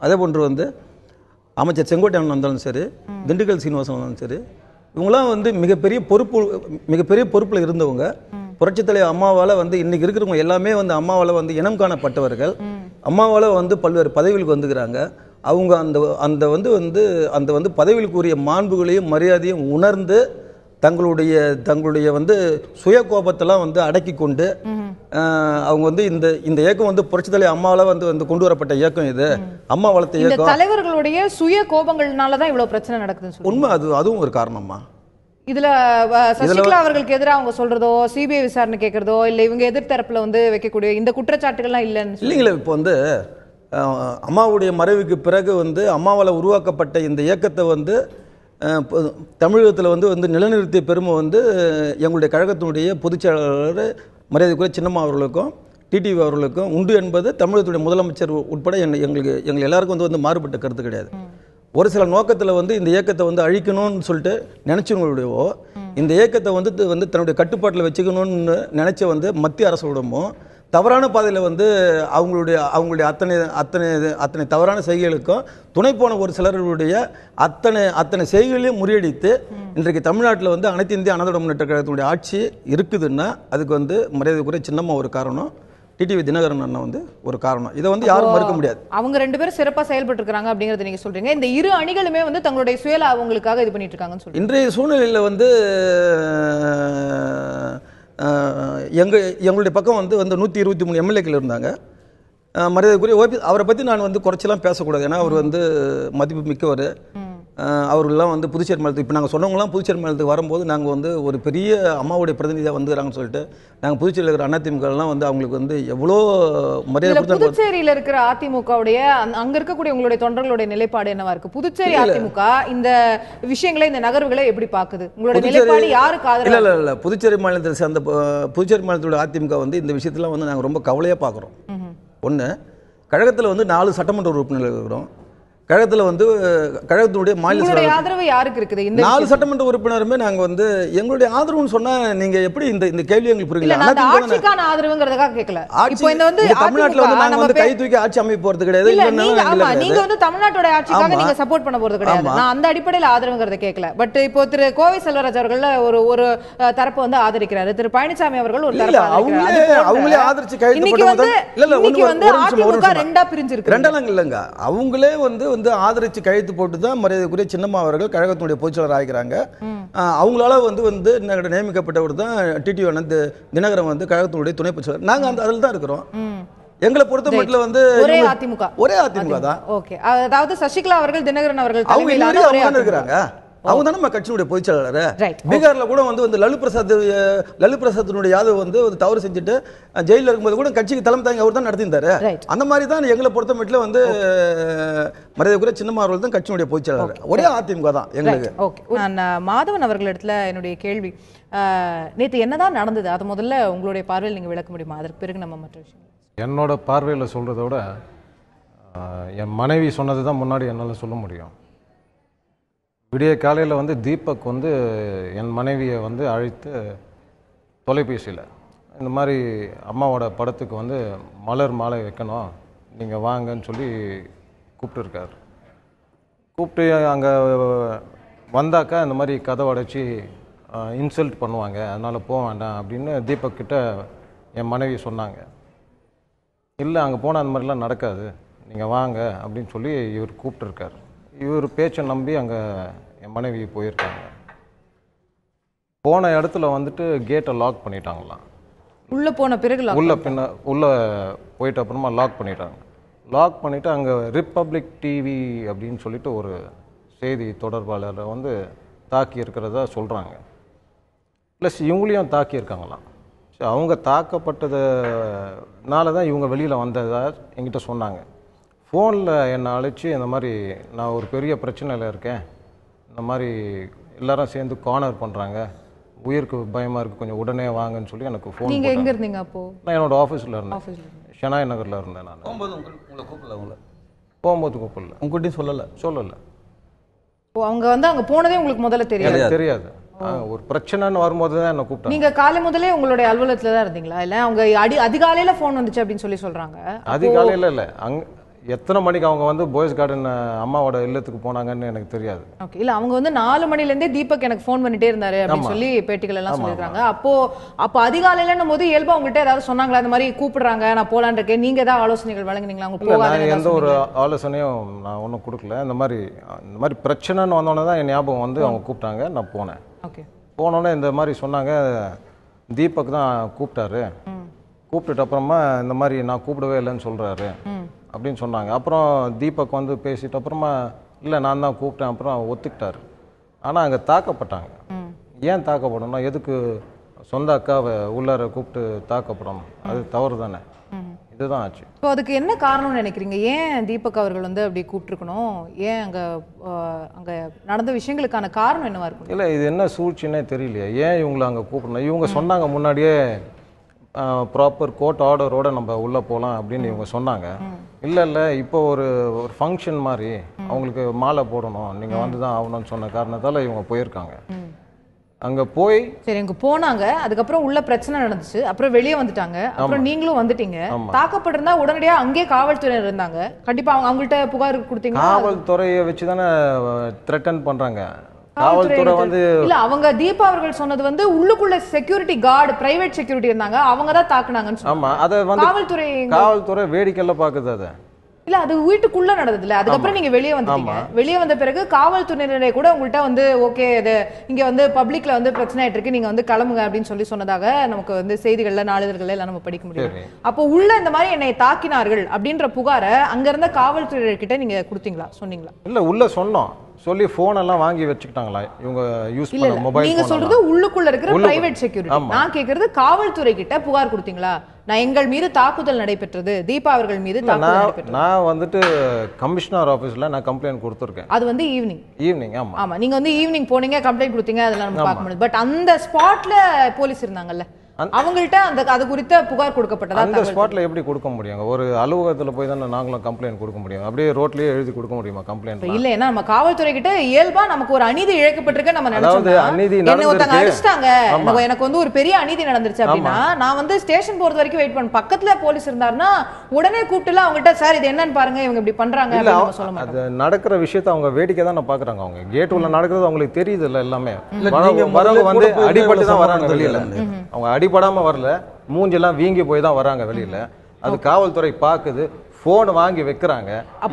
அதே போன்று வந்து அமைச்சர் செங்கோட்டையன் வந்தாலும் சரி, திண்டுக்கல் சீனிவாசன் வந்தாலும் சரி, இவங்களாம் வந்து மிகப்பெரிய பொறுப்பில் இருந்தவங்க. புரட்சித் தலைவர் அம்மாவால் வந்து இன்னைக்கு இருக்கிறவங்க எல்லாமே வந்து அம்மாவால் வந்து இனம் காணப்பட்டவர்கள். அம்மாவால் வந்து பல்வேறு பதவிகளுக்கு வந்துக்கிறாங்க. அவங்க அந்த பதவிகளுக்குரிய மாண்புகளையும் மரியாதையும் உணர்ந்து தங்களுடைய வந்து சுய கோபத்தெல்லாம் வந்து அடக்கி கொண்டு அவங்க வந்து இந்த இயக்கம் வந்து புரட்சித் தலைவர் அம்மாவால வந்து கொண்டு வரப்பட்ட இயக்கம். இது அம்மா வளர்த்த இயக்கம். தலைவர்களுடைய சுய கோபங்கள்னாலதான் இவ்வளவு பிரச்சனை நடக்குது. உண்மை, அதுவும் ஒரு காரணமா? இதுல சசிகலா அவர்களுக்கு எதிராக அவங்க சொல்றதோ, சிபிஐ விசாரணை கேட்கறதோ, இல்ல இவங்க எதிர்த்தரப்புல வந்து வைக்கக்கூடிய இந்த குற்றச்சாட்டுகள்லாம் இல்லைன்னு இல்லைங்களா? இப்போ வந்து அம்மாவுடைய மறைவுக்கு பிறகு வந்து அம்மாவால் உருவாக்கப்பட்ட இந்த இயக்கத்தை வந்து தமிழகத்தில் வந்து நிலைநிறுத்திய பெருமை வந்து எங்களுடைய கழகத்தினுடைய பொதுச் செயலாளர் மரியாதைக்குரிய சின்னம்மா அவர்களுக்கும் டிடிவி அவர்களுக்கும் உண்டு என்பது தமிழகத்துடைய முதலமைச்சர் உட்பட எங்களுக்கு எல்லாருக்கும் வந்து மாறுபட்ட கருத்து கிடையாது. ஒரு சில நோக்கத்தில் வந்து இந்த இயக்கத்தை வந்து அழிக்கணும்னு சொல்லிட்டு நினைச்சவங்களுடையவோ, இந்த இயக்கத்தை வந்து தன்னுடைய கட்டுப்பாட்டில் வச்சுக்கணும்னு நினைச்ச வந்து மத்திய அரசோடமோ தவறான பாதையில் வந்து அவங்களுடைய அத்தனை தவறான செய்கைகளுக்கும் துணை போன ஒரு சிலருடைய அத்தனை செய்கைகளையும் முறியடித்து இன்றைக்கு தமிழ்நாட்டில் வந்து அனைத்து இந்திய அண்ணா திராவிட முன்னேற்ற கழகத்தினுடைய ஆட்சி இருக்குதுன்னா அதுக்கு வந்து மரியாதைக்குரிய சின்னம்மா ஒரு காரணம், டிடிவி தினகரன் அண்ணா வந்து ஒரு காரணம். இதை வந்து யாரும் மறுக்க முடியாது. அவங்க 2 பேரும் சிறப்பாக செயல்பட்டு இருக்காங்க அப்படிங்கறத நீங்க சொல்றீங்க. இந்த இரு அணிகளுமே வந்து தங்களுடைய சுயல அவங்களுக்காக இது பண்ணிட்டு இருக்காங்கன்னு சொல்றீங்க. இன்றைய சூழ்நிலையில் வந்து எங்களுடைய பக்கம் வந்து 123 எம்எல்ஏக்கள் இருந்தாங்க. மரியாதைக்குரிய ஓபிஎஸ் அவரை பற்றி நான் வந்து குறைச்செல்லாம் பேசக்கூடாது. ஏன்னா அவர் வந்து மதிப்பு மிக்கவர். அவர்கள்லாம் வந்து புதுச்சேரி மாநிலத்துக்கு இப்போ நாங்கள் சொன்னவங்களாம் புதுச்சேரி மாநிலத்துக்கு வரும்போது நாங்கள் வந்து ஒரு பெரிய அம்மாவுடைய பிரதிநிதியாக வந்துக்கிறாங்கன்னு சொல்லிட்டு நாங்கள் புதுச்சேரியில் இருக்கிற அதிமுகலாம் வந்து அவங்களுக்கு வந்து எவ்வளோ மரியாதை. புதுச்சேரியில் இருக்கிற அதிமுகவுடைய அங்கே இருக்கக்கூடிய உங்களுடைய தொண்டர்களுடைய நிலைப்பாடு என்னவா இருக்கு? புதுச்சேரி அதிமுக இந்த விஷயங்களை, இந்த நகர்வுகளை எப்படி பார்க்குது? உங்களுடைய நிலைப்பாடு யாருக்கு ஆதரவு? இல்லை புதுச்சேரி மாநிலத்தில் சேர்ந்த புதுச்சேரி மாநிலத்தோட அதிமுக வந்து இந்த விஷயத்தெல்லாம் வந்து நாங்கள் ரொம்ப கவலையாக பார்க்குறோம். ஒன்று, கழகத்தில் வந்து 4 சட்டமன்ற உறுப்பினர்கள் இருக்கிறோம். கழகத்தில் வந்து கழகத்தினுடைய மாநில ஆதரவு யாருக்கு இருக்குது? இந்த 4 சட்டமன்ற உறுப்பினருமே நாங்க வந்து எங்களுடைய ஆதரவுன்னு சொன்னா நீங்க எப்படி இந்த கேள்வி எங்களுக்கு புரியல. ஆட்சிக்கான ஆதரவுங்கிறதுக்காக கேட்கல. இப்போ இந்த வந்து தமிழ்நாட்டுல வந்து நாங்க வந்து கை தூக்கி ஆட்சி அமைப்பு போறது கிடையாது. நீங்க வந்து தமிழ்நாட்டோட ஆட்சிக்காக நீங்க சப்போர்ட் பண்ண போறது கிடையாது. நான் அந்த அடிப்படையில் ஆதரவுங்கிறத கேட்கல. பட் இப்போ திரு கோவை செல்வராஜ் அவர்கள் ஒரு தரப்பு வந்து ஆதரிக்கிறாரு, திரு பழனிசாமி அவர்கள் ஒரு தரப்பு அவங்களே ஆதரிச்சு கைது இன்னைக்கு வந்து அதிமுக 2ஆ பிரிஞ்சிருக்கு. 2 இல்லங்க, அவங்களே வந்து வந்து ஆதரிச்சு கையெழுத்து போட்டு தான் மரியாதைக்குரிய சின்னம்மா அவர்கள் கழகத்தினுடைய பொதுச்செயலாளர் ஆகிறாங்க. அவங்களால வந்து நியமிக்கப்பட்டவர் தான் டிடிஓ தினகரன் வந்து கழகத்தினுடைய துணை பொதுச்செயலாளர். நாங்க அந்த அதில் தான் இருக்கிறோம். எங்களை பொறுத்த மட்டும் வந்து ஒரே அதிமுக தான். ஓகே, அதாவது சசிகலா அவர்கள் தினகரன் அவர்கள் அவங்க இருக்கிறாங்க. அவங்க தான் நம்ம கட்சியினுடைய பொதுச்செயலாளர். பீகார்ல கூட வந்து லல்லு பிரசாத் யாதவ் வந்து தவறு செஞ்சுட்டு ஜெயில இருக்கும்போது கூட கட்சிக்கு தலைமை தாங்கி அவர் தான் நடத்தியிருந்தாரு. அந்த மாதிரி தான் எங்களை பொறுத்த மட்டும் வந்து மரியாதைக்குரிய சின்னம்மா அவர்கள் தான் கட்சியினுடைய பொதுச்செயலாளர். ஒரே அதிமுக தான் எங்களுக்கு. நான் மாதவன் அவர்களிடத்துல என்னுடைய கேள்வி, நேற்று என்னதான் நடந்தது அது முதல்ல உங்களுடைய பார்வையில் நீங்க விளக்க முடியுமா? அதற்கு பிறகு நம்ம மற்ற விஷயம். என்னோட பார்வையில் சொல்றதை விட என் மனைவி சொன்னது தான் முன்னாடி என்னால் சொல்ல முடியும். விடிய காலையில் வந்து தீபக் வந்து என் மனைவியை வந்து அழைத்து தொலைபேசியில் இந்த மாதிரி அம்மாவோட படத்துக்கு வந்து மலர் மாலை வைக்கணும், நீங்கள் வாங்கன்னு சொல்லி கூப்பிட்டுருக்கார். கூப்பிட்டு அங்கே வந்தாக்கா இந்த மாதிரி கதவை அடைச்சி இன்சல்ட் பண்ணுவாங்க, அதனால் போக வேண்டாம் அப்படின்னு தீபக் கிட்ட என் மனைவி சொன்னாங்க. இல்லை அங்கே போனால் அந்த மாதிரிலாம் நடக்காது, நீங்கள் வாங்க அப்படின்னு சொல்லி இவர் கூப்பிட்டுருக்கார். இவர் பேச்சை நம்பி அங்கே என் மனைவி போயிருக்காங்க. போன இடத்துல வந்துட்டு கேட்டை லாக் பண்ணிட்டாங்களாம். உள்ள போன பிறகு உள்ள போயிட்ட அப்புறமா லாக் பண்ணிட்டாங்க. லாக் பண்ணிவிட்டு அங்கே ரிப்பப்ளிக் டிவி அப்படின்னு சொல்லிட்டு ஒரு செய்தி தொடர்பாளரை வந்து தாக்கி இருக்கிறதா சொல்கிறாங்க. ப்ளஸ் இவங்களையும் தாக்கியிருக்காங்களாம். ஸோ அவங்க தாக்கப்பட்டதுனால தான் இவங்க வெளியில் வந்ததா என்கிட்ட சொன்னாங்க. ஃபோனில் என்னை அழைச்சி இந்த மாதிரி நான் ஒரு பெரிய பிரச்சனையில் இருக்கேன், இந்த மாதிரி எல்லாரும் சேர்ந்து கார்னர் பண்ணுறாங்க, உயிருக்கு பயமாக இருக்குது, கொஞ்சம் உடனே வாங்கன்னு சொல்லி எனக்கு ஃபோன். நீங்கள் எங்கே இருந்தீங்க அப்போது? நான் என்னோடய ஆஃபீஸில் இருந்தேன், ஷெனாய் நகரில் இருந்தேன். நான் போகும்போது கூப்பிடல, உங்கள்கிட்டையும் சொல்லலை. அவங்க வந்து அங்கே போனதே உங்களுக்கு முதல்ல தெரியாது. ஒரு பிரச்சனைன்னு வரும்போது தான் என்ன கூப்பிட்டாங்க. நீங்க காலை முதலே உங்களுடைய அலுவலகத்துல தான் இருந்தீங்களா? இல்ல அவங்க அதிகாலையில போன் வந்துச்சு அப்படின்னு சொல்லி சொல்றாங்க. அதிகாலையில இல்ல, அங்க எத்தனை மணிக்கு அவங்க வந்து பாய்ஸ் கார்டன் அம்மாவோட இல்லத்துக்கு போனாங்கன்னு எனக்கு தெரியாது. ஓகே, இல்ல அவங்க வந்து 4 மணில இருந்தே தீபக் எனக்கு ஃபோன் பண்ணிட்டே இருந்தாரு அப்படின்னு சொல்லி பேட்டிகள் எல்லாம் சொல்லிருக்காங்க. அப்போ அதிகாலையிலன்னும் போது இயல்பா உங்கள்கிட்ட ஏதாவது சொன்னாங்களா, இந்த மாதிரி கூப்பிடுறாங்க நான் போலான்னு இருக்கேன், நீங்க ஏதாவது ஆலோசனைகள் வழங்குனீங்களா? அவங்க எந்த ஒரு ஆலோசனையும் நான் ஒன்றும் கொடுக்கல. இந்த மாதிரி பிரச்சனைன்னு வந்தோடனே தான் என் ஞாபகம் வந்து அவங்க கூப்பிட்டாங்க, நான் போனேன். போனோடனே இந்த மாதிரி சொன்னாங்க, தீபக் தான் கூப்பிட்டாரு, கூப்பிட்டுட்டு அப்புறமா இந்த மாதிரி நான் கூப்பிடவே இல்லைன்னு சொல்றாரு அப்படின்னு சொன்னாங்க. அப்புறம் தீபக் வந்து பேசிட்டு அப்புறமா இல்லை நான் தான் கூப்பிட்டேன், அப்புறம் ஒத்துக்கிட்டாரு. ஆனால் அங்கே தாக்கப்பட்டாங்க. ஏன் தாக்கப்படணும்? எதுக்கு சொந்த அக்காவை உள்ளார கூப்பிட்டு தாக்கப்படணும்? அது தவறு தானே. இதுதான் ஆச்சு. இப்போ அதுக்கு என்ன காரணம்னு நினைக்கிறீங்க? ஏன் தீபக் அவர்கள் வந்து அப்படி கூப்பிட்டுருக்கணும்? ஏன் அங்கே நடந்த விஷயங்களுக்கான காரணம் என்னவா இருக்கும்? இல்லை, இது என்ன சூழ்ச்சின்னே தெரியலையே, ஏன் இவங்களை அங்கே கூப்பிடணும்? இவங்க சொன்னாங்க முன்னாடியே ப்ராப்பர் கோர்ட் ஆர்டரோட நம்ம உள்ளே போகலாம் அப்படின்னு இவங்க சொன்னாங்க. இல்லை இப்போ ஒரு ஃபங்க்ஷன் மாதிரி அவங்களுக்கு மாலை போடணும், நீங்கள் வந்து தான் ஆகணும்னு சொன்ன காரணத்தால் இவங்க போயிருக்காங்க. அங்கே போய் சரி இங்க போனாங்க, அதுக்கப்புறம் உள்ள பிரச்சனை நடந்துச்சு, அப்புறம் வெளியே வந்துட்டாங்க, அப்புறம் நீங்களும் வந்துட்டீங்க. தாக்கப்பட்டிருந்தா உடனடியாக அங்கேயே காவல்துறையினர் இருந்தாங்க, கண்டிப்பாக அவங்கள்ட்ட புகார் கொடுத்தீங்க. காவல்துறையை வச்சு தானே த்ரெட்டன் பண்ணுறாங்க. காவல்துறை வந்து இல்ல, அவங்க தீபா அவர்கள் சொன்னது வந்து உள்ளுக்குள்ள செக்யூரிட்டி கார்டு, பிரைவேட் செக்யூரிட்டி இருந்தாங்க, அவங்க தான் தாக்குனாங்கன்னு. ஆமா, அத வந்து காவல்துறை வேடிக்கைல பாக்குது. அத இல்ல, அது வீட்டுக்குள்ள நடந்ததுல. அதுக்கப்புறம் நீங்க வெளியே வந்துட்டீங்க. வெளியே வந்த பிறகு காவல்துறையினரே கூட உங்கள்கிட்ட வந்து ஓகே இது இங்க வந்து பப்ளிக்ல வந்து பிரச்சனை ஆயிட்டு இருக்கு, நீங்க வந்து கிளம்புங்க அப்படின்னு சொல்லி சொன்னதாக நமக்கு வந்து செய்திகள்ல நாளிதழ்கள்ல எல்லாம் நம்ம படிக்க முடியும். அப்போ உள்ள இந்த மாதிரி என்னை தாக்கினார்கள் அப்படின்ற புகாரை அங்க இருந்த காவல்துறையினர்கிட்ட நீங்க கொடுத்தீங்களா, சொன்னீங்களா? இல்ல, உள்ள சொன்னோம், சொல்லி போன் எல்லாம் வாங்கி வச்சுக்கிட்டாங்களா இவங்க யூஸ் பண்ண மொபைல்? நீங்க சொல்றது உள்ளுக்குள்ள இருக்கிற பிரைவேட் செக்யூரிட்டி. நான் கேக்குறது காவல்துறை கிட்ட புகார் கொடுத்தீங்களா? நான் எங்கள் மீது தாக்குதல் நடைபெற்றது, தீபா அவர்கள் மீது தாக்குதல் நடைபெற்றது. நான் வந்துட்டு கமிஷனர் ஆபீஸ்ல நான் கம்ப்ளைன்ட் கொடுத்திருக்கேன். அது வந்து ஈவினிங். ஆமா, நீங்க வந்து ஈவினிங் போனீங்க, கம்ப்ளைன்ட் கொடுத்தீங்க, அதெல்லாம் நம்ம பார்க்க முடியாது. பட் அந்த ஸ்பாட்ல போலீஸ் இருந்தாங்கல்ல, அவங்கள்ட்ட அது குறித்த புகார் கொடுக்கப்பட்டதா? அந்த ஸ்பாட்ல எப்படி கொடுக்க முடியும்? ஒரு அலுவலகத்துல போய் தானே நாங்களும் கம்ப்ளைண்ட் கொடுக்க முடியும். அப்படியே ரோட்லயே எழுதி கொடுக்க முடியுமா கம்ப்ளைண்ட்? இல்ல, ஏன்னா நம்ம காவல்துறை கிட்ட இயல்பா நமக்கு ஒரு அநீதி இழைக்கப்பட்டிருக்க நம்ம நினைச்சோம். என்ன ஒருத்தங்க அடிச்சிட்டாங்க, எனக்கு வந்து ஒரு பெரிய அநீதி நடந்துருச்சு அப்படின்னா நான் வந்து ஸ்டேஷன் போறது வரைக்கும் வெயிட் பண்ண, பக்கத்துல போலீஸ் இருந்தாருன்னா உடனே கூப்பிட்டுல அவங்ககிட்ட சார் இது என்னன்னு பாருங்க, இவங்க இப்படி பண்றாங்க அப்படின்னு சொல்ல மாட்டாங்க. அது நடக்கிற விஷயத்தை அவங்க வேடிக்கை தான் பாக்குறாங்க. அவங்க கேட் உள்ள நடக்கிறது அவங்களுக்கு தெரியுது இல்ல, எல்லாமே வரவங்க வந்து அடிபட்டு தான் வராங்க வெளியில. அவங்க அடிபடாம வரல, மூஞ்செல்லாம் வீங்கி போய் தான் வராங்க வெளியில. அது காவல்துறை பாக்குது, போன் வாங்கி வைக்கிறாங்க,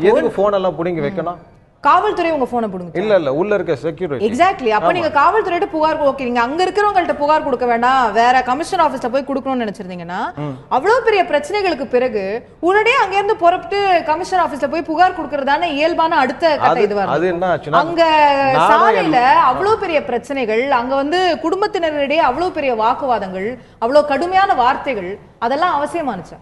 எதுக்கு போன் எல்லாம் புடிங்கி வைக்கணும்? காவல்துறை உங்க போனை புடுங்க? இல்ல உள்ள இருக்க செக்யூரிட்டி. எக்ஸாக்ட்லி. அப்ப நீங்க காவல்துறையிட்ட புகார், ஓகே நீங்க அங்க இருக்கிறவங்கள்ட்ட புகார் கொடுக்க வேண்டாம், வேற கமிஷனர் ஆபீஸ்ல போய் கொடுக்கணும்னு நினைச்சிருந்தீங்கன்னா அவ்வளவு பெரிய பிரச்சனைகளுக்கு பிறகு உடனே அங்க இருந்து புறப்பட்டு கமிஷனர் ஆபீஸ்ல போய் புகார் கொடுக்கறதான இயல்பான அடுத்த கட்ட இது வரும். அது என்ன ஆச்சுன்னா அங்க சாலையில அவ்வளவு பெரிய பிரச்சனைகள், அங்க வந்து குடும்பத்தினரிடையே அவ்வளவு பெரிய வாக்குவாதங்கள், அவ்வளவு கடுமையான வார்த்தைகள், அதெல்லாம் அவசியமானுச்சா?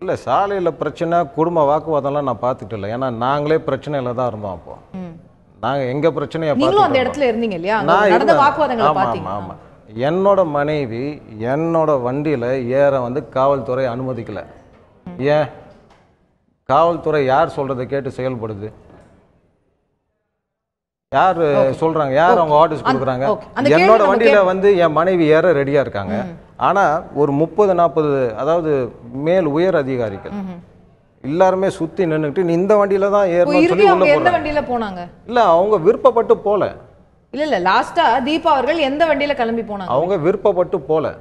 இல்லை, சாலையில் பிரச்சனை குடும்ப வாக்குவாதம்லாம் நான் பார்த்துட்டு இல்லை. ஏன்னா நாங்களே பிரச்சனையில தான் இருந்தோம். அப்போ நாங்கள் எங்கள் பிரச்சனையை நீங்களும் அந்த இடத்துல இருந்தீங்க இல்லையா? நடந்த வாக்குவாதங்களை பார்த்தீங்க. ஆமாம். என்னோட மனைவி என்னோட வண்டியில் ஏற வந்து காவல்துறை அனுமதிக்கல. ஏன்? காவல்துறை யார் சொல்றதை கேட்டு செயல்படுது? யார் சொல்றாங்க? யார் அவங்க ஆர்டர்ஸ் கொடுக்குறாங்க? என்னோட வண்டியில வந்து என் மனைவி ஏற ரெடியா இருக்காங்க. ஆனா ஒரு 30-40 அதாவது மேல் உயர் அதிகாரிகள் எல்லாருமே சுத்தி நின்னுட்டு இந்த வண்டியில தான் ஏறணும் சொல்லி உள்ள எந்த வண்டியில போனாங்க? இல்ல அவங்க விருப்பப்பட்டு போல. இல்ல லாஸ்டா தீபா அவர்கள் எந்த வண்டியில கிளம்பி போனாங்க? அவங்க விருப்பப்பட்டு போல.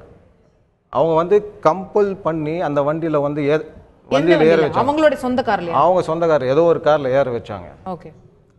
அவங்க வந்து கம்பல் பண்ணி அந்த வண்டியில வந்து வண்டியில ஏற வச்சாங்க. அவங்களோட சொந்த கார்ல? அவங்க சொந்த கார், ஏதோ ஒரு கார்ல ஏற வச்சாங்க. ஓகே.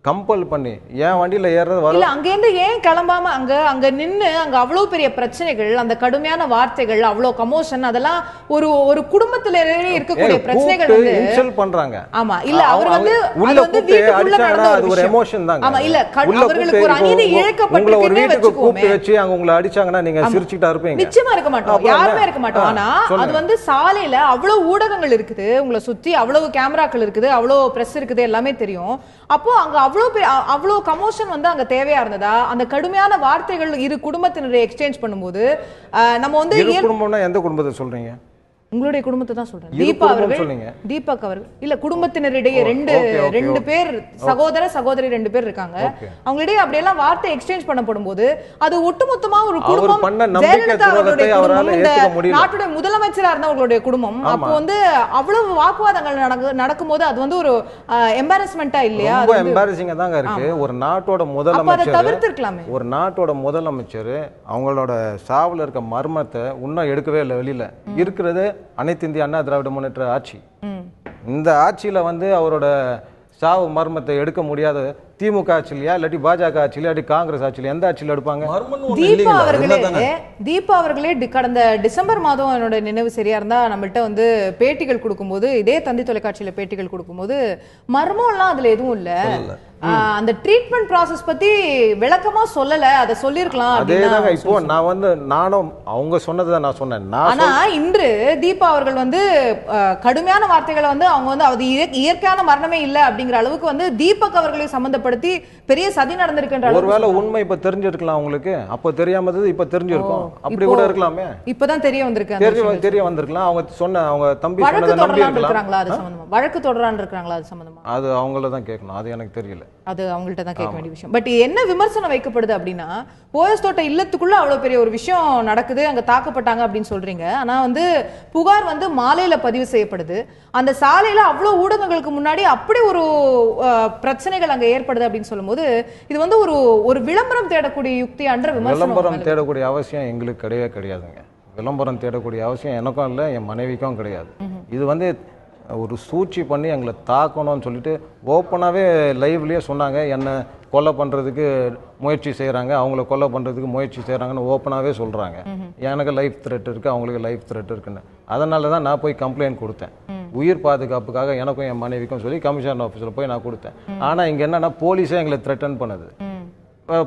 கம்பல் பண்ணி ஏன் வண்டியில ஏறது வர? இல்ல அங்க இருந்து ஏன் கிளம்பாம அங்க நின்னு அங்க அவ்வளவு பெரிய பிரச்சனைகள், அந்த கடுமையான வார்த்தைகள், அவ்வளவு கமோஷன், அதெல்லாம் ஒரு குடும்பத்திலே இருக்கக்கூடிய பிரச்சனைகள் வந்து இன்சல்ட் பண்றாங்க. ஆமா. இல்ல அவர் வந்து உள்ள கூப்பிட்டு அடிச்சாங்கன்னா அது ஒரு எமோஷன் தாங்க. ஆமா. இல்ல அவங்களுக்கு ஒரு அநீதி இழைக்கப்பட்டதுன்னு ஒரு வீட்டுக்கு கூப்பிட்டு வச்சு அங்க உங்களை அடிச்சாங்கன்னா நீங்க சிரிச்சிட்டா இருப்பீங்க? நிச்சயமா இருக்க மாட்டோம், யாருமே இருக்க மாட்டோம். ஆனா அது வந்து சாலையில அவ்வளவு ஊடகங்கள் இருக்குது, உங்களை சுத்தி அவ்வளவு கேமராக்கள் இருக்குது, அவ்வளவு பிரஸ் இருக்குது, எல்லாமே தெரியும். அப்போ அங்க அவ்வளவு கமோஷன் வந்து அங்க தேவையா இருந்ததா? அந்த கடுமையான வார்த்தைகள் இரு குடும்பத்தினரை எக்ஸ்சேஞ்ச் பண்ணும்போது நம்ம வந்து இரு குடும்பம்னா எந்த குடும்பத்தை சொல்றீங்க? உங்களுடைய குடும்பத்தை தான் சொல்றேன். தீபா அவர்கள், தீபக் அவர்கள் இல்ல குடும்பத்தினரிடையே ரெண்டு பேர் சகோதரி 2 பேர் இருக்காங்க. அவங்களிடையே அப்படியெல்லாம் வார்த்தை எக்ஸ்சேஞ்ச் பண்ணப்படும் போது அது ஒட்டுமொத்தமா ஒரு குடும்பம், ஜெயலலிதா அவர்களுடைய குடும்பம், நாட்டுடைய முதலமைச்சரா இருந்தவங்களுடைய குடும்பம், அப்போ வந்து அவ்வளவு வாக்குவாதங்கள் நடக்கும்போது அது வந்து ஒரு எம்பாரஸ்மெண்டா இல்லையா? ரொம்ப எம்பாரசிங்கா தாங்க இருக்கு. ஒரு நாட்டோட முதலமைச்சர் தவிர்த்திருக்கலாமே. ஒரு நாட்டோட முதலமைச்சர் அவங்களோட சாவுல இருக்க மர்மத்தை இன்னும் எடுக்கவே இல்லை. வெளியில இருக்கிறது அனைத்து இந்திய அண்ணா திராவிட முன்னேற்ற ஆட்சி. இந்த ஆட்சியில வந்து அவரோட சாவு மர்மத்தை எடுக்க முடியாத திமுக ஆட்சியிலையா இல்லாட்டி பாஜக ஆட்சியில இல்லாட்டி காங்கிரஸ் ஆட்சியில எந்த ஆட்சியில எடுப்பாங்க? தீபா அவர்களே கடந்த டிசம்பர் மாதம் என்னோட நினைவு சரியா இருந்தா நம்மள்ட்ட வந்து பேட்டிகள் கொடுக்கும்போது, இதே தந்தி தொலைக்காட்சியில பேட்டிகள் கொடுக்கும்போது மர்மம் எல்லாம் அதுல எதுவும் இல்ல, அந்த ட்ரீட்மெண்ட் ப்ராசஸ் பத்தி விளக்கமா சொல்லல, அத சொல்லிருக்கலாம். அதேதாங்க இப்போ நான் வந்து நானும் அவங்க சொன்னதை நான் சொன்னேன். ஆனா இன்று தீபா அவர்கள் வந்து கடுமையான வார்த்தைகளை வந்து அவங்க வந்து அது இயற்கையான மரணமே இல்ல அப்படிங்கிற அளவுக்கு வந்து தீபக் அவர்களை சம்பந்தப்படுத்தி பெரிய சதி நடந்திருக்கின்ற ஒருவேளை உண்மை இப்ப தெரிஞ்சிருக்கலாம் உங்களுக்கு. அப்ப தெரியாம இப்ப தெரிஞ்சிருக்கும். அப்படி கூட இருக்கலாமே. இப்பதான் தெரிய வந்திருக்கு. தெரிய வந்திருக்கலாம். அவங்க சொன்ன அவங்க தம்பி சொன்னதை நம்பி இருக்காங்களா? அது சம்பந்தமா வழக்கு தொடரான் இருக்காங்களா? அது சம்பந்தமா அது அவங்கள தான் கேட்கணும். அது எனக்கு தெரியல. அது அவங்கள்ட்ட தான் கேட்க வேண்டிய விஷயம். பட் என்ன விமர்சனம் வைக்கப்படுது அப்படின்னா, போயஸ் தோட்ட இல்லத்துக்குள்ள அவ்வளவு பெரிய ஒரு விஷயம் நடக்குது, அங்க தாக்கப்பட்டாங்க அப்படின்னு சொல்றீங்க. ஆனா வந்து புகார் வந்து மாலையில பதிவு செய்யப்படுது. அந்த சாலையில அவ்வளவு ஊடகங்களுக்கு முன்னாடி அப்படி ஒரு பிரச்சனைகள் அங்க ஏற்படுது அப்படின்னு சொல்லும்போது இது வந்து ஒரு விளம்பரம் தேடக்கூடிய யுக்தி அன்ற விளம்பரம் தேடக்கூடிய அவசியம் எங்களுக்கு கிடையாதுங்க. விளம்பரம் தேடக்கூடிய அவசியம் எனக்கும் இல்லை, என் மனைவிக்கும் கிடையாது. இது வந்து ஒரு சூழ்ச்சி பண்ணி எங்களை தாக்கணும்னு சொல்லிட்டு ஓப்பனாகவே லைவ்லேயே சொன்னாங்க. என்னை கொலை பண்ணுறதுக்கு முயற்சி செய்கிறாங்க, அவங்கள கொலை பண்ணுறதுக்கு முயற்சி செய்கிறாங்கன்னு ஓப்பனாகவே சொல்கிறாங்க. எனக்கு லைஃப் த்ரெட் இருக்குது, அவங்களுக்கு லைஃப் த்ரெட் இருக்குன்னு. அதனால தான் நான் போய் கம்ப்ளைண்ட் கொடுத்தேன். உயிர் பாதுகாப்புக்காக எனக்கும் என் மனைவிக்கும் சொல்லி கமிஷனர் ஆஃபீஸில் போய் நான் கொடுத்தேன். ஆனால் இங்கே என்னன்னா போலீஸே எங்களை த்ரெட்டன் பண்ணுது.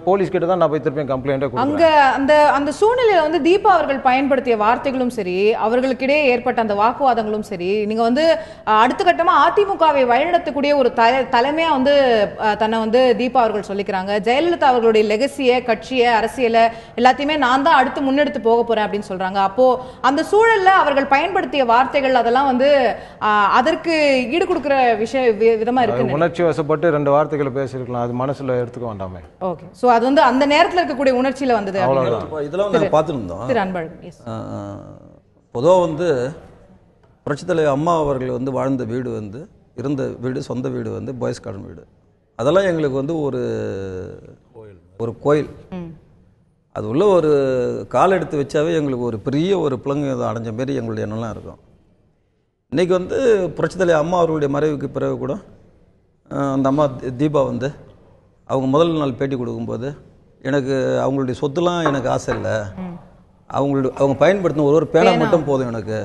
போலீஸ் கிட்ட தான் நான் போய் திருப்பி கம்ப்ளைண்ட் அங்க அந்த சூழ்நிலையில வந்து தீபா அவர்கள் பயன்படுத்திய வார்த்தைகளும் சரி, அவர்களுக்கிடையே ஏற்பட்ட அந்த வாக்குவாதங்களும் சரி, நீங்க வந்து அடுத்த கட்டமா அதிமுகவை வழிநடத்தக்கூடிய ஒரு தலைமையா வந்து தன்னை வந்து தீபா அவர்கள் சொல்லிக்கிறாங்க. ஜெயலலிதா அவர்களுடைய லெகசிய, கட்சிய, அரசியல எல்லாத்தையுமே நான் தான் அடுத்து முன்னெடுத்து போக போறேன் அப்படின்னு சொல்றாங்க. அப்போ அந்த சூழல்ல அவர்கள் பயன்படுத்திய வார்த்தைகள் அதெல்லாம் வந்து அதற்கு ஈடு கொடுக்கிற விதமா இருக்கு. உணர்ச்சி வசப்பட்டு 2 வார்த்தைகளை பேசியிருக்கலாம், அது மனசுல எடுத்துக்க வேண்டாமே. ஓகே. சோ அது வந்து அந்த நேரத்துல இருக்கக்கூடிய உணர்ச்சியில வந்தது. இதெல்லாம் நாங்கள் பார்த்துருந்தோம். திரு அன்பழகன், பொதுவாக வந்து புரட்சித் தலைவர் அம்மா அவர்கள் வந்து வாழ்ந்த வீடு வந்து இருந்த வீடு, சொந்த வீடு வந்து பாய்ஸ் கார்டன் வீடு. அதெல்லாம் எங்களுக்கு வந்து ஒரு கோயில். அது உள்ள ஒரு கால் எடுத்து வச்சாவே எங்களுக்கு ஒரு பெரிய ஒரு பிள்ளைங்க அடைஞ்ச மாரி எங்களுடைய எண்ணம்லாம் இருக்கும். இன்றைக்கி வந்து புரட்சித்தலை அம்மா அவர்களுடைய மறைவுக்கு பிறகு கூட அந்த அம்மா தீபா வந்து அவங்க முதல் நாள் பேட்டி கொடுக்கும்போது எனக்கு அவங்களுடைய சொத்துலாம் எனக்கு ஆசை இல்லை, அவங்க பயன்படுத்தின ஒரு பேனா மட்டும் போதும் எனக்கு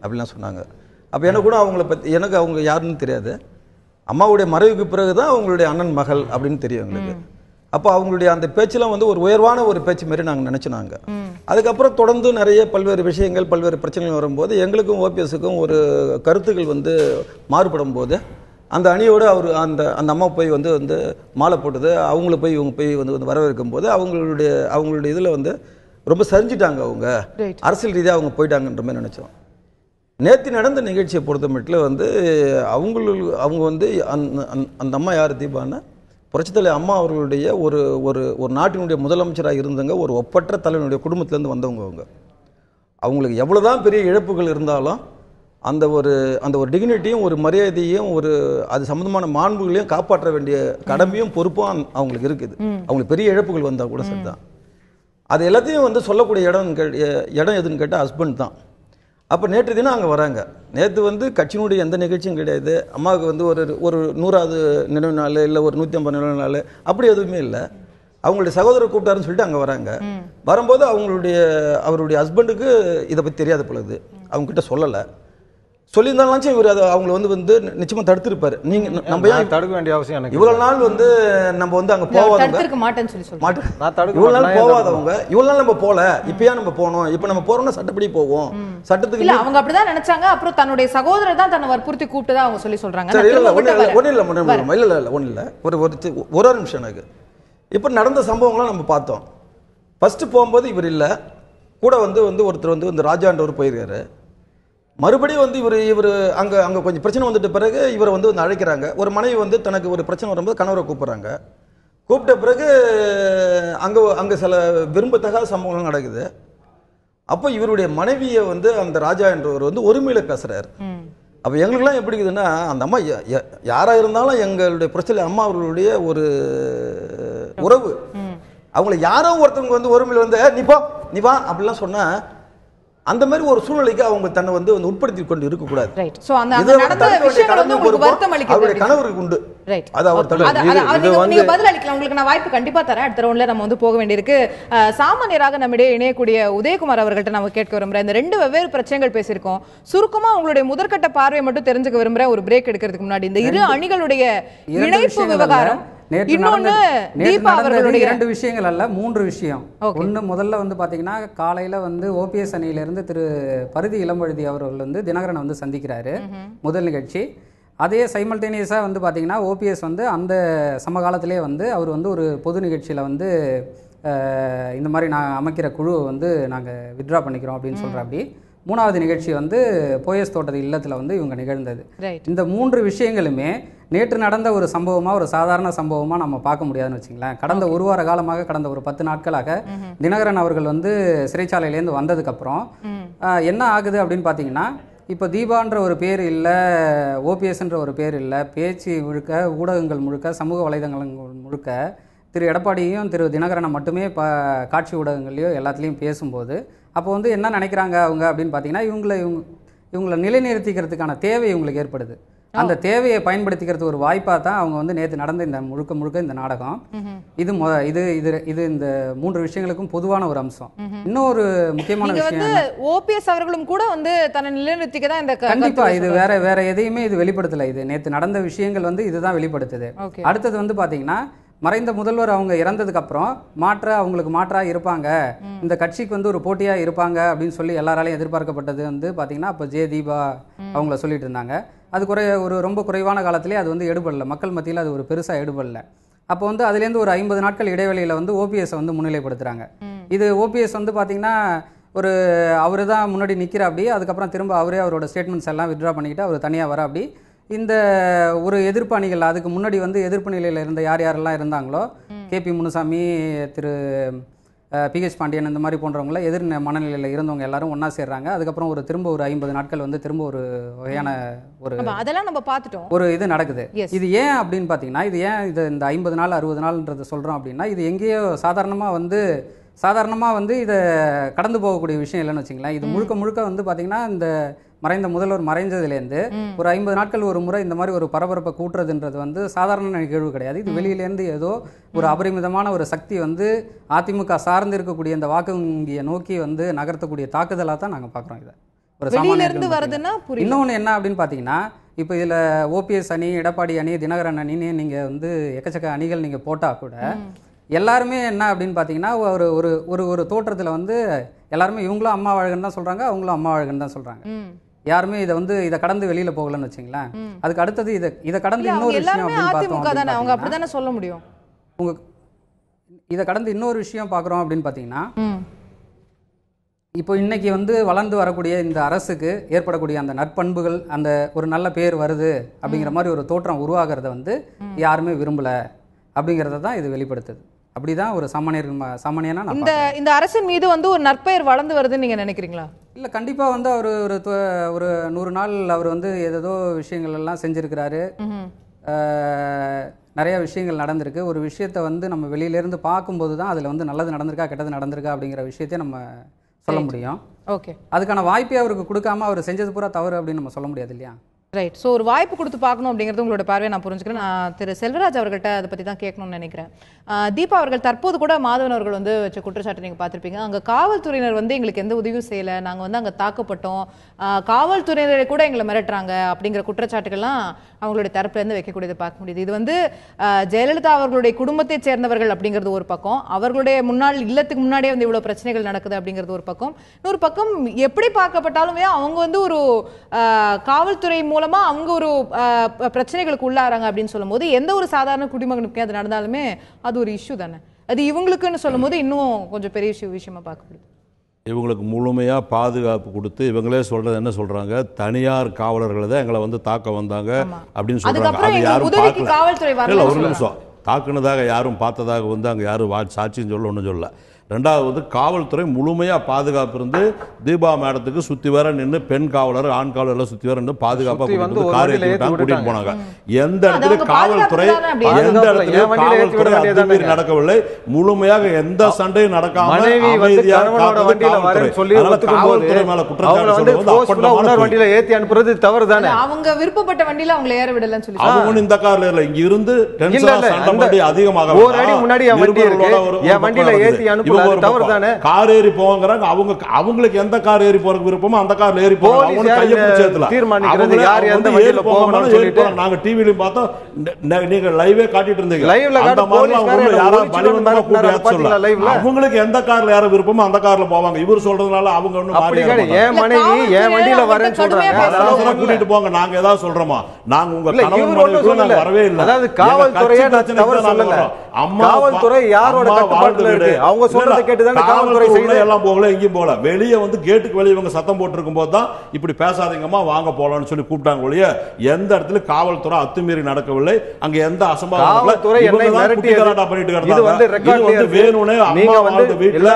அப்படிலாம் சொன்னாங்க. அப்போ எனக்கு கூட அவங்கள பற்றி எனக்கு அவங்க யாருன்னு தெரியாது. அம்மாவுடைய மறைவுக்கு பிறகு தான் அவங்களுடைய அண்ணன் மகள் அப்படின்னு தெரியும் எங்களுக்கு. அப்போ அவங்களுடைய அந்த பேச்செல்லாம் வந்து ஒரு உயர்வான ஒரு பேச்சு மாரி நாங்கள் நினச்சினாங்க. அதுக்கப்புறம் தொடர்ந்து நிறைய பல்வேறு விஷயங்கள் பல்வேறு பிரச்சனைகள் வரும்போது எங்களுக்கும் ஓபிஎஸ்ஸுக்கும் ஒரு கருத்துக்கள் வந்து மாறுபடும் போது அந்த அணியோடு அவர் அந்த அம்மா போய் வந்து மாலை போட்டது, அவங்கள போய் இவங்க போய் வந்து வரவேற்கும் போது அவங்களுடைய இதில் வந்து ரொம்ப சரிஞ்சிட்டாங்க. அவங்க அரசியல் ரீதியாக அவங்க போயிட்டாங்கன்ற மாதிரி நினச்சோம். நேற்று நடந்த நிகழ்ச்சியை பொறுத்த மட்டும் வந்து அவங்க வந்து அந்த அம்மா யார் தீபான்னா புரட்சித்தலை அம்மா அவர்களுடைய ஒரு நாட்டினுடைய முதலமைச்சராக இருந்தவங்க, ஒரு ஒப்பற்ற தலைவனுடைய குடும்பத்திலேருந்து வந்தவங்க. அவங்களுக்கு எவ்வளோதான் பெரிய இழப்புகள் இருந்தாலும் அந்த ஒரு டிக்னிட்டியும் ஒரு மரியாதையும் அது சம்பந்தமான மாண்புகளையும் காப்பாற்ற வேண்டிய கடமையும் பொறுப்பும் அவங்களுக்கு இருக்குது. அவங்களுக்கு பெரிய இழப்புகள் வந்தால் கூட சரிதான். அது எல்லாத்தையும் வந்து சொல்லக்கூடிய இடம் எதுன்னு கேட்டால் ஹஸ்பண்ட் தான். அப்போ நேற்று தினம் அங்கே வராங்க. நேற்று வந்து கட்சியினுடைய எந்த நிகழ்ச்சியும் கிடையாது. அம்மாவுக்கு வந்து ஒரு 100வது நினைவு நாள் இல்லை ஒரு 150 நினைவு நாள் அப்படி எதுவுமே இல்லை. அவங்களுடைய சகோதரர் கூப்பிட்டாருன்னு சொல்லிட்டு அங்கே வராங்க. வரும்போது அவருடைய ஹஸ்பண்டுக்கு இதை பற்றி தெரியாத பொழுது அவங்ககிட்ட சொல்லலை. சொல்லியிருந்தாலும் இவர் அதை அவங்களை வந்து நிச்சயமா தடுத்திருப்பாரு. நீங்க நம்ம ஏன் தடுக்க வேண்டிய அவசியம் எனக்கு இவ்வளவு நாள் வந்து நம்ம வந்து அங்க போவாதவங்க இவ்வளவு நாள் போவாதவங்க இவ்வளவு நாள் நம்ம போல இப்ப ஏன் நம்ம போனோம், இப்ப நம்ம போறோம்னா சட்டப்படி போவோம். சட்டத்துக்கு இல்ல அவங்க அப்படிதான் நினைச்சாங்க. அப்புறம் தன்னுடைய சகோதரர் தான் தன்னை வற்புறுத்தி கூப்பிட்டதா அவங்க சொல்றாங்க. ஒரு நிமிஷம் எனக்கு இப்ப நடந்த சம்பவங்கள்லாம் நம்ம பார்த்தோம். ஃபர்ஸ்ட் போகும்போது இவர் இல்ல கூட வந்து ஒருத்தர் வந்து ராஜான்றவர் போயிருக்காரு. மறுபடியும் வந்து இவர் அங்கே கொஞ்சம் பிரச்சனை வந்துட்ட பிறகு இவரை வந்து அழைக்கிறாங்க. ஒரு மனைவி வந்து தனக்கு ஒரு பிரச்சனை வரும்போது கணவரை கூப்பிட்றாங்க. கூப்பிட்ட பிறகு அங்கே சில விரும்பத்தகாத சம்பவங்கள் நடக்குது. அப்போ இவருடைய மனைவியை வந்து அந்த ராஜா என்றவர் வந்து ஒருமையில் பேசுகிறார். அப்போ எங்களுக்கெல்லாம் எப்படி இருக்குதுன்னா அந்த அம்மா யாராக இருந்தாலும் எங்களுடைய பிரச்சனை அம்மா அவர்களுடைய ஒரு உறவு. அவங்களை யாரோ ஒருத்தவங்க வந்து ஒருமையில் வந்து நீ வா அப்படிலாம் சொன்னால் அந்த மாதிரி ஒரு சூழ்நிலைக்கு அவங்க தன்னை வந்து உட்படுத்தி கொண்டு இருக்கக்கூடாது. அவருடைய கணவருக்கு உண்டு. உங்களுக்கு நான் வாய்ப்பு கண்டிப்பா தரேன். அடுத்த ரவுண்ட்ல நம்ம வந்து போக வேண்டியிருக்கு. சாமானியராக நம்மிடையே இணையக்கூடிய உதயகுமார் அவர்கள்ட்ட நம்ம கேட்க விரும்புறேன். இந்த ரெண்டு வெவ்வேறு பிரச்சனைகள் பேசியிருக்கோம். சுருக்கமா உங்களுடைய முதற்கட்ட பார்வையை மட்டும் தெரிஞ்சுக்க விரும்புறேன். ஒரு பிரேக் எடுக்கிறதுக்கு முன்னாடி இந்த இரு அணிகளுடைய இணைப்பு விவகாரம், இரண்டு விஷயங்கள் அல்ல 3 விஷயம். ஒன்று முதல்ல வந்து பாத்தீங்கன்னா காலையில வந்து ஓபிஎஸ் அணியிலிருந்து திரு பரிதி இளம்பழுதி அவர்கள் வந்து தினகரனை வந்து சந்திக்கிறாரு முதல் நிகழ்ச்சி. அதே சைமல்டேனியஸா வந்து பாத்தீங்கன்னா ஓபிஎஸ் வந்து அந்த சமகாலத்திலே வந்து அவர் வந்து ஒரு பொது நிகழ்ச்சியில வந்து இந்த மாதிரி நான் அமைக்கிற குழு வந்து நாங்கள் வித்ட்ரா பண்ணிக்கிறோம் அப்படின்னு சொல்ற. அப்படி 3வது நிகழ்ச்சி வந்து போயஸ் தோட்டத்து இல்லத்தில் வந்து இவங்க நிகழ்ந்தது. இந்த 3 விஷயங்களுமே நேற்று நடந்த ஒரு சம்பவமாக ஒரு சாதாரண சம்பவமாக நம்ம பார்க்க முடியாதுன்னு வச்சுங்களேன். கடந்த ஒரு வார காலமாக கடந்த ஒரு 10 நாட்களாக தினகரன் அவர்கள் வந்து சிறைச்சாலையிலேருந்து வந்ததுக்கப்புறம் என்ன ஆகுது அப்படின்னு பார்த்தீங்கன்னா இப்போ தீபான்ற ஒரு பேர் இல்லை, ஓபிஎஸ்ன்ற ஒரு பேர் இல்லை, பேச்சு முழுக்க ஊடகங்கள் முழுக்க சமூக வலைதளங்கள் முழுக்க திரு எடப்பாடியும் திரு தினகரனை மட்டுமே காட்சி ஊடகங்கள்லையோ எல்லாத்துலேயும் பேசும்போது அப்போ வந்து என்ன நினைக்கிறாங்க அவங்க அப்படின்னு பார்த்தீங்கன்னா இவங்களை நிலைநிறுத்திக்கிறதுக்கான தேவை இவங்களுக்கு ஏற்படுது. அந்த தேவையை பயன்படுத்திக்கிறது ஒரு வாய்ப்பாக தான் அவங்க வந்து நேற்று நடந்த இந்த முழுக்க இந்த நாடகம். இது இந்த 3 விஷயங்களுக்கும் பொதுவான ஒரு அம்சம். இன்னொரு முக்கியமான விஷயம், ஓபிஎஸ் அவர்களும் கூட வந்து தன்னை நிலைநிறுத்திக்க தான் இந்த கண்டிப்பா இது வேற எதையுமே இது வெளிப்படுத்தல. இது நேற்று நடந்த விஷயங்கள் வந்து இதுதான் வெளிப்படுத்துது. அடுத்தது வந்து பாத்தீங்கன்னா மறைந்த முதல்வர் அவங்க இறந்ததுக்கு அப்புறம் அவங்களுக்கு மாற்றா இருப்பாங்க, இந்த கட்சிக்கு வந்து ஒரு போட்டியா இருப்பாங்க அப்படின்னு சொல்லி எல்லாராலையும் எதிர்பார்க்கப்பட்டது வந்து பாத்தீங்கன்னா அப்ப தீபா அவங்கள சொல்லிட்டு இருந்தாங்க. அது ஒரு ரொம்ப குறைவான காலத்திலே அது வந்து எடுபடல, மக்கள் மத்தியில் அது ஒரு பெருசா எடுபடல. அப்போ வந்து அதுலேருந்து ஒரு 50 நாட்கள் இடைவெளியில வந்து ஓபிஎஸ் வந்து முன்னிலைப்படுத்துறாங்க. இது ஓபிஎஸ் வந்து பாத்தீங்கன்னா அவரு தான் முன்னாடி நிக்கிற அப்படி, அதுக்கப்புறம் திரும்ப அவரே அவரோட ஸ்டேட்மெண்ட்ஸ் எல்லாம் வித்ட்ரா பண்ணிக்கிட்டு அவர் தனியா வர அப்படி. இந்த ஒரு எதிர்ப்பு அணிகள் அதுக்கு முன்னாடி வந்து எதிர்ப்பு நிலையில் இருந்த யாரெல்லாம் இருந்தாங்களோ கேபி முனுசாமி, திரு பிஹெச் பாண்டியன் இந்த மாதிரி போன்றவங்கள எதிர் மனநிலையில் இருந்தவங்க எல்லாரும் ஒன்றா சேர்றாங்க. அதுக்கப்புறம் திரும்ப ஒரு 50 நாட்கள் வந்து திரும்ப ஒரு வகையான அதெல்லாம் நம்ம பார்த்துட்டோம் ஒரு இது நடக்குது. இது ஏன் அப்படின்னு பார்த்தீங்கன்னா இந்த 50 நாள் 60 நாள்ன்றது சொல்கிறோம் அப்படின்னா இது எங்கேயோ சாதாரணமாக வந்து இதை கடந்து போகக்கூடிய விஷயம் இல்லைன்னு வச்சுங்களேன். இது முழுக்க வந்து பார்த்தீங்கன்னா இந்த மறைந்த முதல்வர் மறைஞ்சதுலேருந்து ஒரு 50 நாட்கள் ஒரு முறை இந்த மாதிரி ஒரு பரபரப்பை கூட்டுறதுன்றது வந்து சாதாரண நிகழ்வு கிடையாது. இது வெளியிலேருந்து ஏதோ ஒரு அபரிமிதமான ஒரு சக்தி வந்து அதிமுக சார்ந்து இருக்கக்கூடிய இந்த வாக்கு வங்கியை நோக்கி வந்து நகர்த்தக்கூடிய தாக்குதலாக தான் நாங்கள் பார்க்குறோம். இதை ஒரு வெளியிலிருந்து வருதுன்னா புரியல. இன்னொன்று என்ன அப்படின்னு பார்த்தீங்கன்னா, இப்போ இதில் ஓபிஎஸ் அணி, எடப்பாடி அணி, தினகரன் அணின்னு நீங்கள் வந்து எக்கச்சக்க அணிகள் நீங்கள் போட்டால் கூட எல்லாருமே என்ன அப்படின்னு பார்த்தீங்கன்னா ஒரு ஒரு ஒரு ஒரு தோற்றத்தில் வந்து எல்லாருமே இவங்களும் அம்மா வாழ்கன்னு தான் சொல்கிறாங்க, அவங்களும் அம்மா வாழ்கன்னு தான் சொல்கிறாங்க. யாருமே இதை கடந்து வெளியில போகலன்னு வச்சுங்களேன். அதுக்கு அடுத்தது இதை கடந்து இன்னொரு விஷயம் அப்படின்னு பார்த்தோம். அவங்க அப்படிதானே சொல்ல முடியும். இதை கடந்து இன்னொரு விஷயம் பார்க்குறோம் அப்படின்னு பார்த்தீங்கன்னா, இப்போ இன்னைக்கு வந்து வளர்ந்து வரக்கூடிய இந்த அரசுக்கு ஏற்படக்கூடிய அந்த நற்பண்புகள், அந்த ஒரு நல்ல பேர் வருது அப்படிங்கிற மாதிரி ஒரு தோற்றம் உருவாகிறத வந்து யாருமே விரும்பல அப்படிங்கிறத தான் இது வெளிப்படுத்துது. அப்படிதான் ஒரு சாமானியனா இந்த அரசின் மீது வந்து ஒரு நற்பெயர் வளர்ந்து வருதுன்னு நீங்க நினைக்கிறீங்களா? இல்லை, கண்டிப்பாக வந்து அவர் ஒரு 100 நாள் அவர் வந்து ஏதோ விஷயங்கள் எல்லாம் செஞ்சுருக்கிறாரு. நிறைய விஷயங்கள் நடந்திருக்கு. ஒரு விஷயத்தை வந்து நம்ம வெளியிலேருந்து பார்க்கும்போது தான் அதில் வந்து நல்லது நடந்திருக்கா கெட்டது நடந்திருக்கா அப்படிங்கிற விஷயத்தையும் நம்ம சொல்ல முடியும். ஓகே, அதுக்கான வாய்ப்பே அவருக்கு கொடுக்காம அவர் செஞ்சது பூரா தவறு அப்படின்னு நம்ம சொல்ல முடியாது இல்லையா? ரைட். ஸோ ஒரு வாய்ப்பு கொடுத்து பார்க்கணும் அப்படிங்கிறது உங்களோட பார்வையை நான் புரிஞ்சுக்கிறேன். நான் திரு செல்வராஜ் அவர்கள்ட்ட அதை பற்றி தான் கேட்கணும்னு நினைக்கிறேன். தீபா அவர்கள் தற்போது கூட மாதவன் அவர்கள் வந்து வச்ச குற்றச்சாட்டு நீங்கள் பார்த்துருப்பீங்க. அங்கே காவல்துறையினர் வந்து எங்களுக்கு எந்த உதவியும் செய்யலை, நாங்கள் வந்து அங்கே தாக்கப்பட்டோம், காவல்துறையினரை கூட எங்களை மிரட்டுறாங்க அப்படிங்கிற குற்றச்சாட்டுகள்லாம் அவங்களுடைய தரப்புலேருந்து வைக்கக்கூடியதை பார்க்க முடியுது. இது வந்து ஜெயலலிதா அவர்களுடைய குடும்பத்தை சேர்ந்தவர்கள் அப்படிங்கிறது ஒரு பக்கம், அவர்களுடைய முன்னாள் இல்லத்துக்கு முன்னாடியே வந்து இவ்வளோ பிரச்சனைகள் நடக்குது அப்படிங்கிறது ஒரு பக்கம். இன்னொரு பக்கம் எப்படி பார்க்கப்பட்டாலுமே அவங்க வந்து ஒரு காவல்துறை மூலமா அவங்க ஒரு பிரச்சனைகளுக்கு உள்ளாராங்க அப்படின்னு சொல்லும் போது எந்த ஒரு சாதாரண குடிமகனுக்கு அது நடந்தாலுமே அது ஒரு இஷ்யூ தானே. அது இவங்களுக்குன்னு சொல்லும் போது இன்னும் கொஞ்சம் பெரிய விஷயமா பார்க்கப்படுது. இவங்களுக்கு முழுமையாக பாதுகாப்பு கொடுத்து இவங்களே சொல்றது என்ன சொல்றாங்க, தனியார் காவலர்கள் தான் எங்களை வந்து தாக்க வந்தாங்க அப்படின்னு சொல்றாங்க. அது யாரும் பார்க்கல. ஒரு நிமிஷம், தாக்குனதாக யாரும் பார்த்ததாக வந்து அங்கே யாரும் சாட்சின்னு சொல்ல ஒன்றும் சொல்லல. ரெண்டாவது வந்து காவல்துறை முழுமையாக பாதுகாப்பு இருந்து தீபா மேடத்துக்கு சுற்றி வர நின்று பெண் காவலர் ஆண் காவலர்லாம் சுற்றி வர நின்று பாதுகாப்பாக கூட்டிட்டு போனாங்க. எந்த இடத்துல காவல்துறை அத்துமீறி நடக்கவில்லை. முழுமையாக எந்த சண்டையும் நடக்காம காவல்துறை மேல குற்றச்சாட்டு ஏத்தி அனுப்புறது தவறு தானே. அவங்க விருப்பப்பட்ட வண்டியில அவங்க ஏற விடலன்னு சொல்லி அவங்க இந்த கார்ல ஏறல, இங்க இருந்து அதிகமாக ஒரு அடி முன்னாடி வண்டியில ஏத்தி அனுப்ப கார் ஏறி போவாங்கறாங்க. அவங்களுக்கு எந்த கார் ஏறி போறதுக்கு விருப்பமோ அந்த கார்ல ஏறி போவாங்க. அவங்க கைய பிடிச்சதுல தீர்மானிக்கிறது யார் எந்த வண்டியில போகணும்னு சொல்லிட்டு நாங்க டிவிலயும் பார்த்தோம், நீங்க லைவே காட்டிட்டு இருந்தீங்க. லைவ்ல காட்ட போலீஸ்காரங்க யாரா பலிவந்தமா கூப்பிட்டு சொல்ல அவங்களுக்கு எந்த கார்ல யார விருப்பமோ அந்த கார்ல போவாங்க. இவர் சொல்றதுனால அவங்க ஒண்ணு மாறி ஏன் மனைவி ஏன் வண்டியில வரேன்னு சொல்றாங்க. அதனால கூட்டிட்டு போங்க. நாங்க ஏதாவது சொல்றோமா? நாங்க உங்க கணவன் மனைவிக்கு நாங்க வரவே இல்ல. அதாவது காவல்துறையை தவறு சொல்லல. காவல்துறை யாரோட கட்டுப்பாட்டுல இருக்கு? அவங்க சொல்றத கேட்டு தான் காவல்துறை செய்யல. எல்லாம் போகல, எங்கேயும் போகல. வெளியே வந்து கேட்டுக்கு வெளியே இவங்க சத்தம் போட்டு இருக்கும்போது தான் இப்படி பேசாதீங்கம்மா வாங்க போலாம்னு சொல்லி கூப்பிட்டாங்க ஒழிய எந்த இடத்துல காவல்துறை அத்துமீறி நடக்கவில்லை. அங்க எந்த அசம்பாவிதம் வேணும்னே அம்மா வந்து வீட்டுல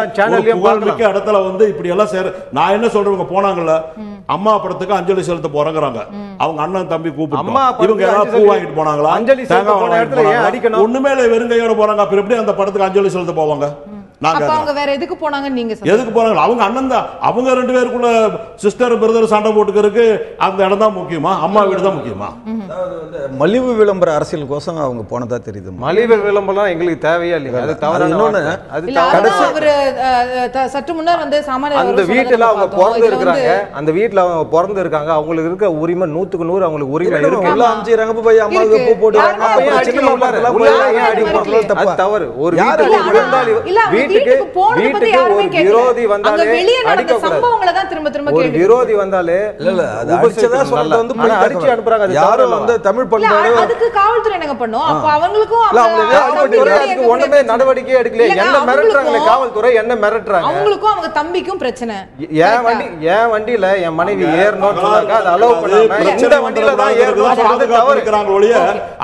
இடத்துல வந்து இப்படி எல்லாம் சேர. நான் என்ன சொல்றவங்க போனாங்கல்ல அம்மா படத்துக்கு அஞ்சலி செலுத்த போறாங்க. அவங்க அண்ணன் தம்பி கூப்பிட்டு இவங்க ஏதாவது பூ வாங்கிட்டு போனாங்களா? ஒண்ணுமே வெறுங்கையோட போறாங்க. அப்புறம் எப்படி அந்த படத்துக்கு அஞ்சலி செலுத்த போவாங்க? எதுக்கு போனாங்க? அவங்க அண்ணன் தான். அவங்க ரெண்டு பேருக்குள்ள சிஸ்டர் பிரதர் சண்டை போட்டுக்கிறதுக்கு அந்த இடம் தான் முக்கியமா, அம்மா வீடு தான் முக்கியமா? மலிவு விளம்பர அரசியல் கோசம் அவங்க போனதா தெரியுது. மலிவு விளம்பரம் எங்களுக்கு தேவையா இல்லைங்க. அது தவறான. சற்று முன்னர் வந்து அந்த வீட்டுல அவங்க பிறந்து இருக்காங்க, அந்த வீட்டுல அவங்க பிறந்து இருக்காங்க, அவங்களுக்கு இருக்க உரிமை 100க்கு 100 அவங்களுக்கு உரிமை இருக்கு. போய் அம்மாவுக்கு பூ போடுறாங்க. தவறு. ஒரு வீட்டுக்கு ஒரு விரோதி வந்தாலே ஒரு விரோதி வந்தாலே அடிச்சு அனுப்புறாங்க. யாரும் வந்து தமிழ் பண்பாடு காவல்துறை என்ன பண்ணும்? ஒண்ணுமே நடவடிக்கை எடுக்கல. என்ன மிரட்டுறாங்க காவல்துறை, என்ன மிரட்டுறாங்க. அவங்களுக்கும் அவங்க தம்பிக்கும் பிரச்சனை. என் வண்டியில என் மனைவி ஏறணும்னு சொன்னாங்க, அது அலோவ் பண்ணாம இந்த வண்டியில தான் ஏறணும்னு சொல்றது தவறு.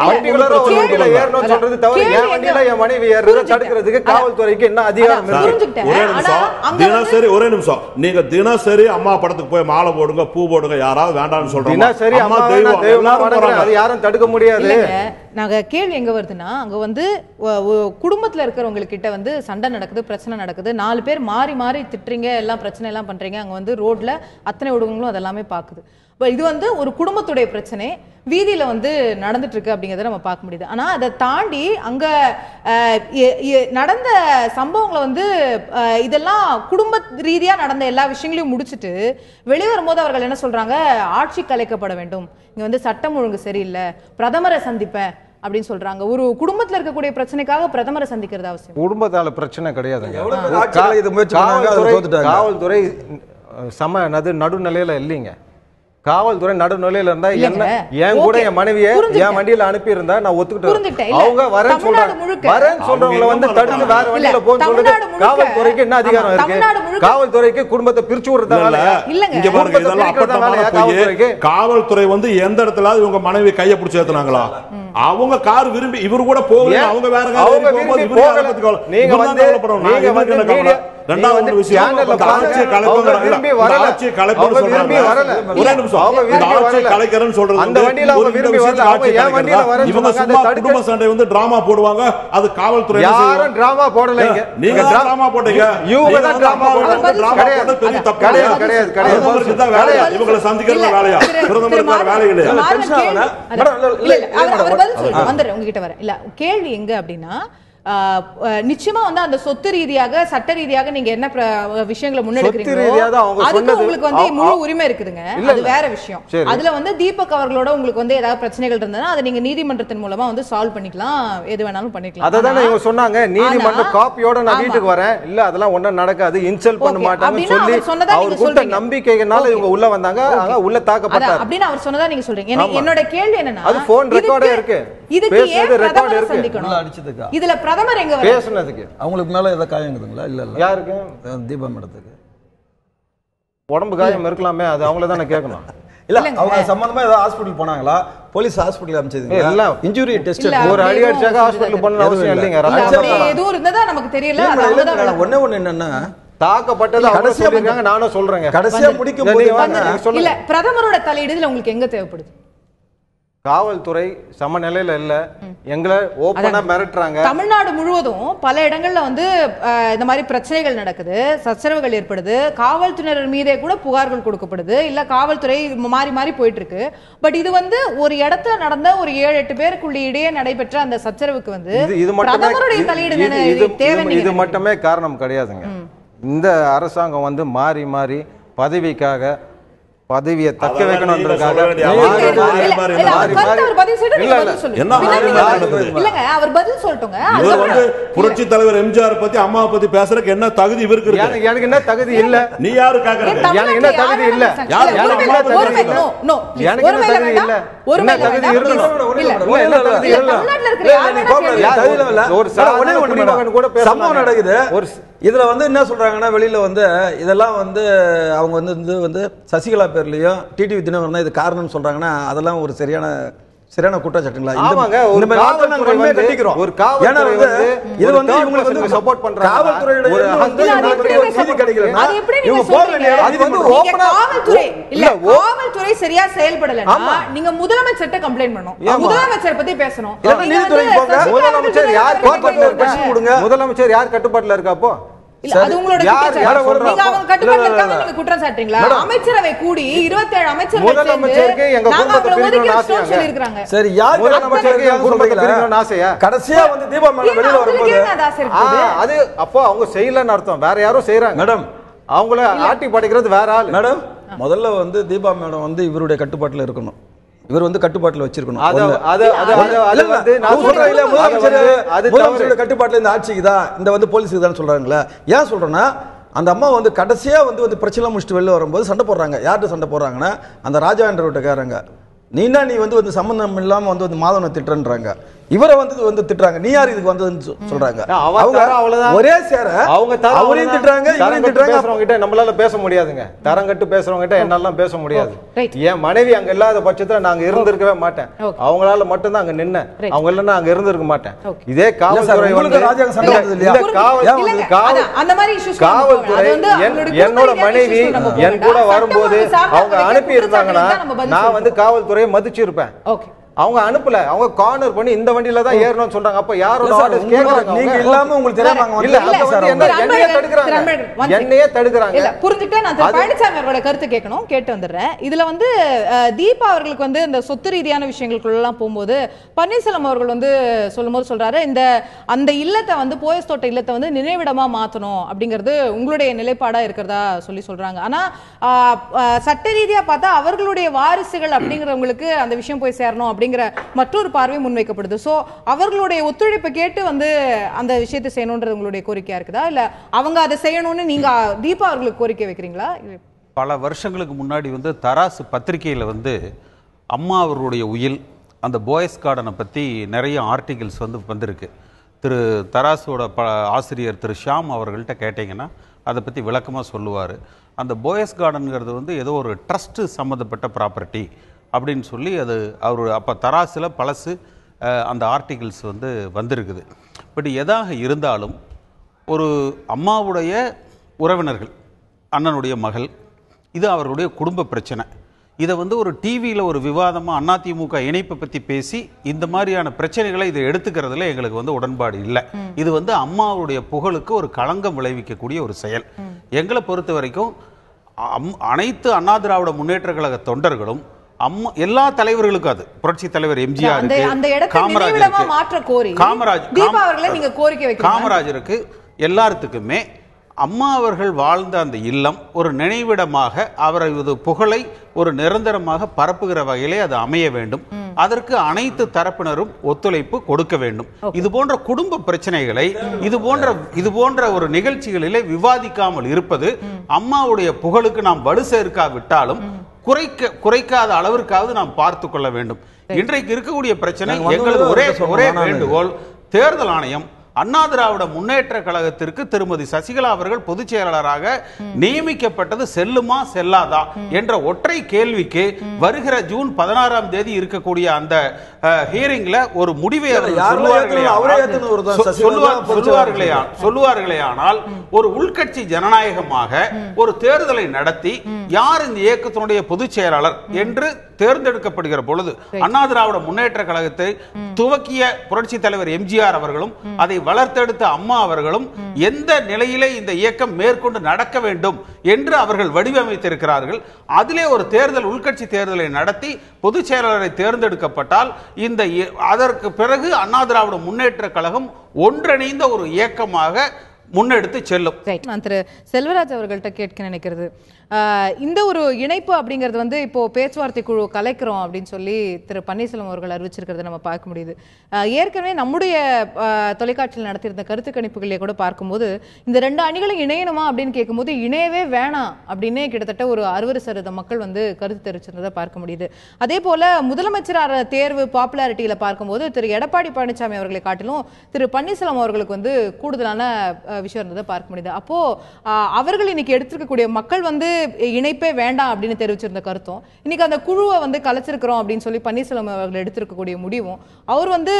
வண்டியில ஏறணும்னு சொல்றது தவறு. என் வண்டியில என் மனைவி ஏறுறத தடுக்கிறதுக்கு காவல்துறைக்கு என்ன அதிகாரம் இருக்கு. புரிஞ்சுக்கிட்டேன். ஒரே ஆனா நிமிஷம், அங்க வந்து தினசரி ஒரே நிமிஷம், நீங்க தினசரி அம்மா படத்துக்கு போய் மாலை போடுங்க, பூ போடுங்க, யாராவது வேண்டாம்னு சொல்றாங்க. தினசரி அம்மா அம்மாவை தெய்வம், நான் தெய்வமா எல்லாரும் வணங்குறேன். போறாங்க. அது யாரும் தடுக்க முடியாது. இல்லைங்க, நாங்க கேள்வி எங்க வருதுன்னா, அங்க வந்து குடும்பத்துல இருக்கிறவங்க கிட்ட வந்து சண்டை நடக்குது, பிரச்சனை நடக்குது, 4 பேர் மாறி மாறி திட்டுறீங்க, எல்லாம் பிரச்சனை எல்லாம் பண்றீங்க, அங்க வந்து ரோட்ல அத்தனை ஊடகங்களும் அதெல்லாமே பாக்குது. இது வந்து ஒரு குடும்பத்துடைய பிரச்சனை வீதியில வந்து நடந்துட்டு இருக்கு அப்படிங்கறத நம்ம பார்க்க முடியுது. ஆனா அதை தாண்டி அங்க நடந்த சம்பவங்களை வந்து இதெல்லாம் குடும்ப ரீதியா நடந்த எல்லா விஷயங்களையும் முடிச்சுட்டு வெளியே வரும்போது அவர்கள் என்ன சொல்றாங்க, ஆட்சி கலைக்கப்பட வேண்டும், இங்க வந்து சட்டம் ஒழுங்கு சரியில்லை, பிரதமரை சந்திப்பேன் அப்படின்னு சொல்றாங்க. ஒரு குடும்பத்துல இருக்கக்கூடிய பிரச்சனைக்காக பிரதமரை சந்திக்கிறது அவசியம்? குடும்பத்தால பிரச்சனை கிடையாதுங்க. காவல்துறை சம நடுநிலையில இல்லைங்க. காவல்துறை நடுநிலையில இருந்தா என்ன, என் கூட என் மனைவியை என் வண்டியில அனுப்பி இருந்தா நான் ஒத்துக்கிட்டேன். அவங்க வரேன்னு சொல்றவங்களை வந்து தடுத்து வேற வண்டியில போன்னு சொல்றது காவல்துறைக்கு என்ன அதிகாரம் இருக்கு? காவல்துறைக்கு குடும்பத்தை பிரிச்சு விடுறதால இங்க பாருங்க, இதெல்லாம் அப்பட்டமான பொய். காவல்துறை வந்து எந்த இடத்துல இவங்க மனைவி கையை பிடிச்சு ஏத்துனாங்களா? அவங்க கார் விரும்பி இவர் கூட போகல, அவங்க வேற அவங்க விரும்பி போகல. நீங்க வந்து ரெண்டாவது விஷயம், ஆட்சியை கலைப்போங்கிறாங்க. ஆட்சியை கலைப்போன்னு சொல்றாங்க. ஒரே நிமிஷம், ஆட்சியை கலைக்கிறேன்னு சொல்றது அந்த வண்டியில அவங்க விரும்பி வரல, அவங்க ஏன் வண்டியில வரேன்னு இவங்க சும்மா குடும்ப சண்டை வந்து டிராமா போடுவாங்க. அது காவல்துறை யாரும் டிராமா போடலைங்க. நீங்க டிராமா போட்டீங்க, இவங்க தான் டிராமா போடுறாங்க. கிடையாது, பெரிய தப்பு. கிடையாது கிடையாது கிடையாது. பிரதமருக்கு தான் வேலையா? இவங்களை சந்திக்கிறது வேலையா? பிரதமருக்கு வேற வேலை இல்லையா? அவர் பதில் சொல்லுங்க, வந்துடுறேன் உங்ககிட்ட வரேன். இல்ல கேள்வி எங்க அப்படின்னா, நிச்சயமா வந்து அந்த சொத்து ரீதியாக சட்ட ரீதியாக நீங்க என்ன விஷயங்களை முன்னெடுக்கிறீங்களோ அதுக்கு உங்களுக்கு வந்து முழு உரிமை இருக்குதுங்க, அது வேற விஷயம். அதுல வந்து தீபக் அவர்களோட உங்களுக்கு வந்து ஏதாவது பிரச்சனைகள் இருந்ததுன்னா அதை நீங்க நீதிமன்றத்தின் மூலமா வந்து சால்வ் பண்ணிக்கலாம், எது வேணாலும் பண்ணிக்கலாம். அததான் இவங்க சொன்னாங்க, நீதிமன்ற காப்பியோட நான் வீட்டுக்கு வரேன், இல்ல அதெல்லாம் ஒண்ணும் நடக்காது, இன்சல்ட் பண்ண மாட்டாங்கன்னு சொல்லி அவர் கொடுத்த நம்பிக்கையினால இவங்க உள்ள வந்தாங்க, உள்ள தாக்கப்பட்டார் அப்படின்னு அவர் சொன்னதா நீங்க சொல்றீங்க. என்னோட கேள்வி என்னன்னா, அது போன் ரெக்கார்டே இருக்கு, இதுக்கு ஏன் பிரதமரை சந்திக்கணும்? இதுல பிரதமர் எங்க பேசுனதுக்கு அவங்களுக்கு மேல ஏதாவது காயங்குதுங்களா? இல்ல இல்ல. யாருக்கு? தீபா மேடத்துக்கு உடம்பு காயம் இருக்கலாமே, அது அவங்கள தானே கேட்கணும். இல்ல அவங்க சம்பந்தமா ஏதாவது ஹாஸ்பிடல் போனாங்களா? போலீஸ் ஹாஸ்பிடல் அனுப்பிச்சது இல்ல, இன்ஜூரி டெஸ்ட் ஒரு அடி அடிச்சாக ஹாஸ்பிடல் போகணும் அவசியம் இல்லைங்க. எதுவும் இருந்ததா நமக்கு தெரியல. ஒண்ணு என்னன்னா, தாக்கப்பட்டது கடைசியா இருக்காங்க, நானும் சொல்றேங்க. கடைசியா முடிக்கும் போது இல்ல பிரதமரோட தலையீடுல உங்களுக்கு எங்க தேவைப்படுது? காவல்துறை சமநிலையில இல்ல, எங்களை ஓபனா மிரட்டுறாங்க. தமிழ்நாடு முழுவதும் பல இடங்கள்ல வந்து இந்த மாதிரி பிரச்சனைகள் நடக்குது, சச்சரவுகள் ஏற்படுது, காவல்துறையினர் மீதே கூட புகார்கள் கொடுக்கப்படுது, இல்ல காவல்துறை மாறி மாறி போயிட்டு இருக்கு. பட் இது வந்து ஒரு இடத்துல நடந்த ஒரு 7-8 பேருக்குள்ள இடையே நடைபெற்ற அந்த சச்சரவுக்கு வந்து பிரதமருடைய தலையீடு இது மட்டுமே காரணம் கிடையாதுங்க. இந்த அரசாங்கம் வந்து மாறி மாறி பதவிக்காக பதவியை தக்க வைக்கணும்ன்றதுக்காக புரட்சி தலைவர் எம்ஜிஆர் பத்தி அம்மாவை பத்தி பேசுறதுக்கு என்ன தகுதி இவருக்கு இருக்கு? எனக்கு என்ன தகுதி இல்ல. நீ யாரு கேக்குறீங்க? எனக்கு என்ன தகுதி இல்ல. எனக்கு என்ன தகுதி இல்ல. என்ன தகுதி இருக்கணும். சம்பவம் நடக்குது. இதுல வந்து என்ன சொல்றாங்கன்னா, வெளியில வந்து இதெல்லாம் வந்து அவங்க வந்து சசிகலா பேர்லயும் டிடிவி தினகரன் தான் இது காரணம் சொல்றாங்கன்னா, அதெல்லாம் ஒரு சரியான குற்றச்சாட்டுங்களா? ஒரு காவல்துறை கட்டிக்கிறோம். ஒரு காவல்துறை வந்து இது வந்து இவங்களுக்கு வந்து சப்போர்ட் பண்றாங்க. காவல்துறையோட ஒரு நீதி கிடைக்கலனா இவங்க போக வேண்டிய அது வந்து ஓபனா இல்ல, காவல்துறை சரியா செயல்படலனா நீங்க முதலமைச்சர்ட்ட கம்ப்ளைன்ட் பண்ணனும், முதலமைச்சர் பத்தி பேசணும். நீதித்துறை போங்க. முதலமைச்சர் யார் கட்டுப்பாட்டுல இருக்காங்க? முதலமைச்சர் யார் கட்டுப்பாட்டுல இருக்கா? அப்போ அது உங்களோட குற்றச்சாட்டு. நீங்க அவங்க கட்டுப்பாட்டுல இருக்காங்க நீங்க குற்றம் சாட்டுறீங்களா? அமைச்சரவை கூடி 27 அமைச்சர்கள் முதலமைச்சருக்கு எங்க குடும்பத்தை பிரிக்கணும்னு ஆசையா இருக்காங்க. சரி, யார் முதலமைச்சருக்கு எங்க குடும்பத்தை பிரிக்கணும்னு ஆசையா? கடைசியா வந்து தீபா மேடம் வெளியில வரும்போது அது அப்போ அவங்க செய்யலன்னு அர்த்தம், வேற யாரோ செய்யறாங்க மேடம். அவங்கள ஆட்டி படைக்கிறது வேற ஆள் மேடம். முதல்ல வந்து தீபா மேடம் வந்து இவருடைய கட்டுப்பாட்டுல இருக்கணும், இவர் வந்து கட்டுப்பாட்டுல வச்சிருக்கணும். முதலமைச்சரோட கட்டுப்பாட்டுல இந்த ஆட்சிக்கு தான், இந்த வந்து போலீஸுக்கு தான் சொல்றாங்களே. ஏன் சொல்றேன்னா, அந்த அம்மா வந்து கடைசியா வந்து பிரச்சனை முடிச்சுட்டு வெளில வரும்போது சண்டை போடுறாங்க. யார்கிட்ட சண்டை போடுறாங்கன்னா, அந்த ராஜா என்றவர்கிட்ட கேட்கறாங்க, நீ வந்து சம்பந்தம் இல்லாம வந்து மாதவனை திட்டுறன்றாங்க. இவரை வந்து திட்டுறாங்க. நீ யார் இதுக்கு வந்ததுன்னு சொல்றாங்க. ஒரே சேர அவங்க அவரையும் திட்டுறாங்க, இவரையும் திட்டுறாங்க. நம்மளால பேச முடியாதுங்க. தரங்கட்டு பேசுறவங்க கிட்ட என்னால பேச முடியாது. என் மனைவி அங்க இல்லாத பட்சத்துல நாங்க இருந்திருக்கவே மாட்டேன். அவங்களால மட்டும்தான் அங்க நின்ன, அவங்க இல்லைன்னா அங்க இருந்திருக்க மாட்டேன். இதே காவல்துறை என்னோட மனைவி என் கூட வரும்போது அவங்க அனுப்பி இருந்தாங்கன்னா நான் வந்து காவல்துறையை மதிச்சிருப்பேன். அவங்க அனுப்பல, அவங்க கார்னர் பண்ணி இந்த வண்டியில தான் ஏறணும்னு சொல்றாங்க. அப்ப யாரோட ஆர்டர்ஸ் கேக்குறாங்க? நீங்க இல்லாம உங்களுக்கு தெரியாமங்க இல்ல, அது வந்து என்னையே தடுக்குறாங்க, என்னையே தடுக்குறாங்க. இல்ல புரிஞ்சுட்டே நான் பழனிசாமி அவரோட கருத்து கேட்கணும், கேட்டு வந்துடுறேன். இதுல வந்து தீபா அவர்களுக்கு வந்து இந்த சொத்து ரீதியான விஷயங்களுக்குள்ள எல்லாம் போகும்போது பன்னீர்செல்வம் அவர்கள் வந்து சொல்லும்போது சொல்றாரு, இந்த அந்த இல்லத்தை வந்து போயஸ் தோட்ட இல்லத்தை வந்து நினைவிடமா மாத்தணும் அப்படிங்கிறது உங்களுடைய நிலைப்பாடா இருக்கிறதா சொல்றாங்க. ஆனா சட்ட ரீதியா பார்த்தா அவர்களுடைய வாரிசுகள் அப்படிங்கிறவங்களுக்கு அந்த விஷயம் போய் சேரணும் அப்படிங்கிற மற்றொரு பார்வை முன்வைக்கப்படுது. சோ அவர்களுடைய ஒத்துழைப்பை கேட்டு வந்து அந்த விஷயத்தை செய்யணும்ன்றது உங்களுடைய கோரிக்கையா இருக்குதா, இல்ல அவங்க அதை செய்யணும்னு நீங்க தீபா அவர்களுக்கு கோரிக்கை வைக்கிறீங்களா? பல வருஷங்களுக்கு முன்னாடி வந்து தராசு பத்திரிகையில் வந்து அம்மா அவர்களுடைய உயில் அந்த போயஸ் கார்டனை பற்றி நிறைய ஆர்டிகிள்ஸ் வந்து வந்திருக்கு. திரு தராசோட ஆசிரியர் திரு ஷியாம் அவர்கள்ட்ட கேட்டிங்கன்னா அதை பற்றி விளக்கமாக சொல்லுவார். அந்த போயஸ் கார்டனுங்கிறது வந்து ஏதோ ஒரு ட்ரஸ்ட்டு சம்மந்தப்பட்ட ப்ராப்பர்ட்டி அப்படின்னு சொல்லி அது அவர் அப்போ தராசில் பழசு அந்த ஆர்டிகிள்ஸ் வந்து வந்திருக்குது. பட் எதாக இருந்தாலும் ஒரு அம்மாவுடைய உறவினர்கள், அண்ணனுடைய மகள், இது அவர்களுடைய குடும்ப பிரச்சனை. இதை வந்து ஒரு டிவியில் ஒரு விவாதமாக அதிமுக இணைப்பை பற்றி பேசி இந்த மாதிரியான பிரச்சனைகளை இதை எடுத்துக்கிறதுல எங்களுக்கு வந்து உடன்பாடு இல்லை. இது வந்து அம்மாவுடைய புகழுக்கு ஒரு களங்கம் விளைவிக்கக்கூடிய ஒரு செயல். எங்களை பொறுத்த வரைக்கும் அனைத்து அண்ணா திராவிட முன்னேற்ற கழக தொண்டர்களும் எல்லா தலைவர்களுக்கும், அது புரட்சி தலைவர் எம்ஜிஆர், காமராஜருக்கு எல்லாத்துக்குமே அம்மா அவர்கள் வாழ்ந்த அந்த இல்லம் ஒரு நினைவிடமாக அவரது புகழை ஒரு நிரந்தரமாக பரப்புகிற வகையிலே அது அமைய வேண்டும். அதற்கு அனைத்து தரப்பினரும் ஒத்துழைப்பு கொடுக்க வேண்டும். இது போன்ற குடும்ப பிரச்சனைகளை இது போன்ற ஒரு நிகழ்ச்சிகளிலே விவாதிக்காமல் இருப்பது அம்மாவுடைய புகழுக்கு நாம் வலு சேர்க்காவிட்டாலும் குறைக்காத அளவிற்காவது நாம் பார்த்து கொள்ள வேண்டும். இன்றைக்கு இருக்கக்கூடிய பிரச்சனை எங்களது ஒரே வேண்டுகோள், தேர்தல் ஆணையம் அண்ணா திராவிட முன்னேற்ற கழகத்திற்கு திருமதி சசிகலா அவர்கள் பொதுச் செயலாளராக நியமிக்கப்பட்டது செல்லுமா செல்லாதா என்ற ஒற்றை கேள்விக்கு வருகிற ஜூன் 16ஆம் தேதி இருக்கக்கூடிய அந்த ஹியரிங்ல ஒரு முடிவை சொல்லுவார்களே ஆனால் ஒரு உள்கட்சி ஜனநாயகமாக ஒரு தேர்தலை நடத்தி யார் இந்த இயக்கத்தினுடைய பொதுச் செயலாளர் என்று தேர்ந்தெடுக்கப்படுகிற பொழுது அண்ணா திராவிட முன்னேற்ற கழகத்தை துவக்கிய புரட்சி தலைவர் எம்ஜிஆர் அவர்களும் அதை வளர்த்தெடுத்த அம்மா அவர்களும் எந்த நிலையிலே இந்த இயக்கம் மேற்கொண்டு நடக்க வேண்டும் என்று அவர்கள் வடிவமைத்திருக்கிறார்கள். அதிலே ஒரு தேர்தல், உள்கட்சி தேர்தலை நடத்தி பொதுச் செயலாளரை தேர்ந்தெடுக்கப்பட்டால் அதற்கு பிறகு அண்ணா திராவிட முன்னேற்ற கழகம் ஒன்றிணைந்த ஒரு இயக்கமாக முன்னெடுத்து செல்லும். நான் திரு செல்வராஜ் அவர்கள்ட்ட கேட்க நினைக்கிறது, இந்த ஒரு இணைப்பு அப்படிங்கிறது வந்து இப்போ பேச்சுவார்த்தை குழு கலைக்கிறோம் அப்படின்னு சொல்லி திரு பன்னீர்செல்வம் அவர்கள் அறிவிச்சிருக்கிறத நம்ம பார்க்க முடியுது. ஏற்கனவே நம்முடைய தொலைக்காட்சியில் நடத்தியிருந்த கருத்து கணிப்புகளே கூட பார்க்கும்போது இந்த ரெண்டு அணிகளும் இணையணுமா அப்படின்னு கேட்கும்போது இணையவே வேணாம் அப்படின்னே கிட்டத்தட்ட ஒரு 60% மக்கள் வந்து கருத்து தெரிவிச்சிருந்ததை பார்க்க முடியுது. அதே போல முதலமைச்சர் தேர்வு பாப்புலாரிட்டியில பார்க்கும்போது திரு எடப்பாடி பழனிசாமி அவர்களை காட்டிலும் திரு பன்னீர்செல்வம் அவர்களுக்கு வந்து கூடுதலான விஷயம் இருந்ததை பார்க்க முடியுது. அப்போ அவர்கள் இன்னைக்கு எடுத்திருக்கக்கூடிய மக்கள் வந்து இணைப்பே வேண்டாம் அப்படின்னு தெரிவிச்சிருந்த கருத்தும் இன்னைக்கு அந்த குழுவை வந்து கலைச்சிருக்கிறோம் அப்படின்னு சொல்லி பன்னீர்செல்வம் அவர்கள் எடுத்திருக்கக்கூடிய முடிவும் அவர் வந்து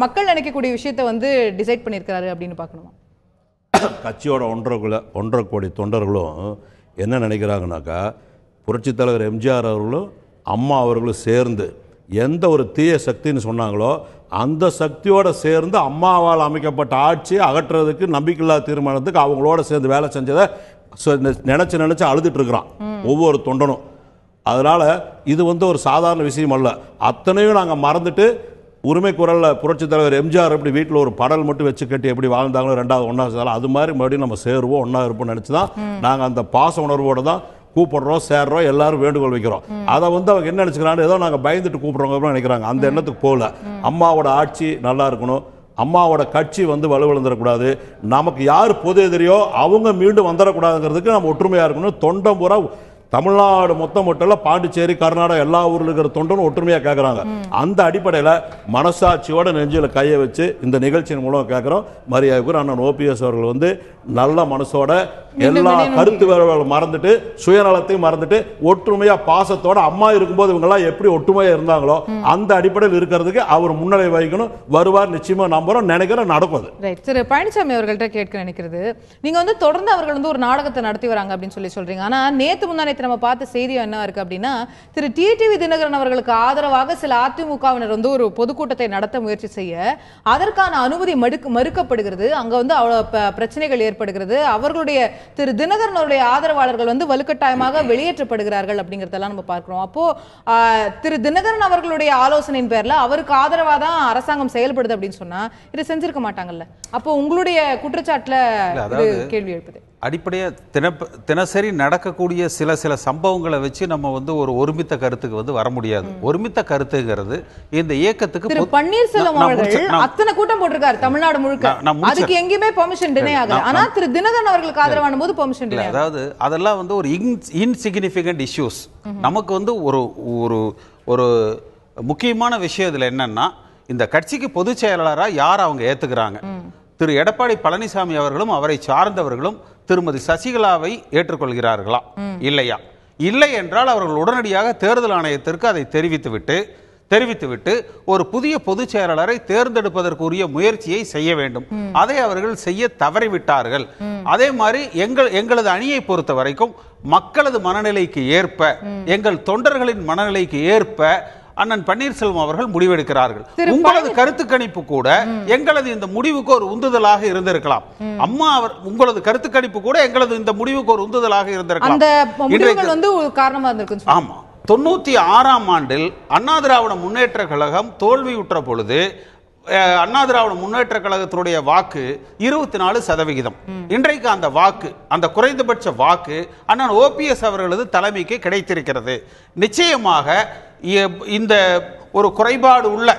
மக்கள் நினைக்கக்கூடிய விஷயத்தை வந்து டிசைட் பண்ணியிருக்கிறாரு அப்படின்னு பார்க்கணுமா? கட்சியோட 1.5 கோடி தொண்டர்களும் என்ன நினைக்கிறாங்கனாக்கா, புரட்சித் தலைவர் எம்ஜிஆர் அவர்களும் அம்மா அவர்களும் சேர்ந்து எந்த ஒரு தீய சக்தின்னு சொன்னாங்களோ அந்த சக்தியோடு சேர்ந்து அம்மாவால் அமைக்கப்பட்ட ஆட்சியை அகற்றுறதுக்கு நம்பிக்கையில்லா தீர்மானத்துக்கு அவங்களோட சேர்ந்து வேலை செஞ்சதை நினைச்சு அழுதுட்டு இருக்கிறான் ஒவ்வொரு தொண்டனும். அதனால இது வந்து ஒரு சாதாரண விஷயம் அல்ல. அத்தனையும் நாங்கள் மறந்துட்டு உரிமை குரலில் புரட்சித் தலைவர் எம்ஜிஆர் எப்படி வீட்டில் ஒரு படல் மட்டும் வச்சு கட்டி எப்படி வாழ்ந்தாங்களோ 2வது ஒன்றா சேரலாம், அது மாதிரி மறுபடியும் நம்ம சேருவோம், ஒன்றா இருப்போம்னு நினச்சி தான் நாங்கள் அந்த பாச உணர்வோடு தான் கூப்பிடுறோம், சேர்றோம், எல்லாரும் வேண்டுகோள் வைக்கிறோம். அதை வந்து அவங்க என்ன நினைச்சுக்கிறாங்க, ஏதோ நாங்கள் பயந்துட்டு கூப்பிடுறோங்க நினைக்கிறாங்க. அந்த எண்ணத்துக்கு போகல. அம்மாவோட ஆட்சி நல்லா இருக்கணும், அம்மாவோட கட்சி வந்து வலுவிழந்துடக்கூடாது, நமக்கு யார் பொது எதிரியோ அவங்க மீண்டும் வந்துடக்கூடாதுங்கிறதுக்கு நம்ம ஒற்றுமையாக இருக்கணும். தொண்டம் பூரா தமிழ்நாடு மொத்தம் மட்டும் இல்ல, பாண்டிச்சேரி, கர்நாடகா எல்லா ஊர்ல இருக்கிற தொண்டனும் ஒற்றுமையா கேட்கறாங்க. அந்த அடிப்படையில மனசாட்சியோட நெஞ்சில கையை வச்சு இந்த நிகழ்ச்சியின் மூலம் கேட்கிறோம். மரியாதைக்குரிய அண்ணன் ஓபிஎஸ் அவர்கள் வந்து நல்ல மனசோட எல்லா கருத்து வேறுபாடுகளை மறந்துட்டு, சுயநலத்தையும் மறந்துட்டு, ஒற்றுமையா பாசத்தோட அம்மா இருக்கும்போது இவங்க எல்லாம் எப்படி ஒற்றுமையா இருந்தாங்களோ அந்த அடிப்படையில் இருக்கிறதுக்கு அவர் முன்னிலை வகிக்கணும். வருவார், நிச்சயமா நம்புறோம், நினைக்கிறோம், நடக்கும். திரு பழனிசாமி அவர்கள்ட்ட கேட்க நினைக்கிறது, நீங்க வந்து தொடர்ந்து அவர்கள் வந்து ஒரு நாடகத்தை நடத்தி வராங்க அப்படின்னு சொல்றீங்க. ஆனா நேத்து முந்தானேத்து நம்ம பார்த்த செய்தி என்ன இருக்கு அப்படின்னா, திரு டிடிவி தினகரன் அவர்களுக்கு ஆதரவாக சில அதிமுகவினர் வந்து ஒரு பொதுக்கூட்டத்தை நடத்த முயற்சி செய்ய அதற்கான அனுமதி மறுக்கப்படுகிறது. அங்க வந்து அவ்வளவு பிரச்சனைகள் ஏற்படுகிறது. அவர்களுடைய திரு தினகரன் அவருடைய ஆதரவாளர்கள் வந்து வலுக்கட்டாயமாக வெளியேற்றப்படுகிறார்கள் அப்படிங்கறதெல்லாம் நம்ம பார்க்கிறோம். அப்போ திரு தினகரன் அவர்களுடைய ஆலோசனையின் பேர்ல அவருக்கு ஆதரவா தான் அரசாங்கம் செயல்படுது அப்படின்னு சொன்னா இதை செஞ்சிருக்க மாட்டாங்கல்ல. அப்போ உங்களுடைய குற்றச்சாட்டுல கேள்வி எழுப்புது. அடிப்படையா தினசரி நடக்கக்கூடிய சில சில சம்பவங்களை வச்சு நம்ம வந்து ஒரு ஒருமித்த கருத்துக்கு வந்து வர முடியாது. ஒருமித்த கருத்துங்கிறது இந்த இயக்கத்துக்கு திரு பன்னீர்செல்வம் அவர்கள் அத்தனை கூட்டம் போட்டிருக்காரு தமிழ்நாடு முழுக்க, அதுக்கு எங்கேயுமே பெர்மிஷன் டினை ஆகல. ஆனா திரு தினகரன் அவர்களுக்கு ஆதரவான போது பெர்மிஷன் டினை. அதாவது அதெல்லாம் வந்து ஒரு இன்சிக்னிஃபிகன்ட் இஷ்யூஸ். நமக்கு வந்து ஒரு ஒரு ஒரு முக்கியமான விஷயம் இதுல என்னன்னா, இந்த கட்சிக்கு பொதுச் செயலாளராக யார் அவங்க ஏத்துக்கிறாங்க. திரு எடப்பாடி பழனிசாமி அவர்களும் அவரை சார்ந்தவர்களும் திருமதி சசிகலாவை ஏற்றுக்கொள்கிறார்களா இல்லையா? இல்லை என்றால் அவர்கள் உடனடியாக தேர்தல் ஆணையத்திற்கு அதை தெரிவித்துவிட்டு ஒரு புதிய பொதுச் செயலாளரை தேர்ந்தெடுப்பதற்குரிய முயற்சியை செய்ய வேண்டும். அதை அவர்கள் செய்ய தவறிவிட்டார்கள். அதே மாதிரி எங்களது அணியை பொறுத்த வரைக்கும் மக்களது மனநிலைக்கு ஏற்ப, எங்கள் தொண்டர்களின் மனநிலைக்கு ஏற்ப அண்ணன் பன்னீர்செல்வம் அவர்கள் முடிவெடுக்கிறார்கள். உங்களது கருத்து கணிப்பு கூட எங்களது இந்த முடிவுக்கு ஒரு உந்துதலாக இருந்திருக்கலாம். அம்மா அவர் உங்களது கருத்து கணிப்பு கூட எங்களது இந்த முடிவுக்கு ஒரு உந்துதலாக இருந்திருக்கலாம். ஆமா, 96ஆம் ஆண்டில் அண்ணா திராவிட முன்னேற்ற கழகம் தோல்வியுற்ற பொழுது அண்ணா திராவிட முன்னேற்ற கழகத்தினுடைய வாக்கு 24%. இன்றைக்கு அந்த வாக்கு, அந்த குறைந்தபட்ச வாக்கு அண்ணன் ஓபிஎஸ் அவர்களது தலைமைக்கு கிடைத்திருக்கிறது. நிச்சயமாக இந்த ஒரு குறைபாடு உள்ள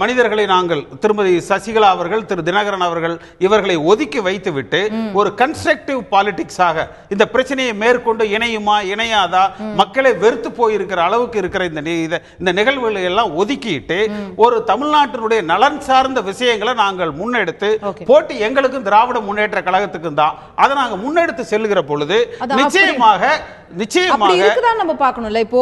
மனிதர்களை நாங்கள் திருமதி சசிகலா அவர்கள், திரு தினகரன் அவர்கள் இவர்களை ஒதுக்கி வைத்துவிட்டு ஒரு கன்ஸ்ட்ரக்டிவ் பாலிடிக்ஸாக இந்த பிரச்சனையை மேற்கொண்டு இணையுமா இணையாதா, மக்களை வெறுத்து போயிருக்கிற அளவுக்கு இருக்கிற இந்த நிகழ்வுகளை எல்லாம் ஒதுக்கிட்டு ஒரு தமிழ்நாட்டினுடைய நலன் சார்ந்த விஷயங்களை நாங்கள் முன்னெடுத்து போட்டி எங்களுக்கும் திராவிட முன்னேற்ற கழகத்துக்கும் தான் அதை நாங்கள் முன்னெடுத்து செல்லுகிற பொழுது நிச்சயமாக நம்ம பார்க்கணும்ல. இப்போ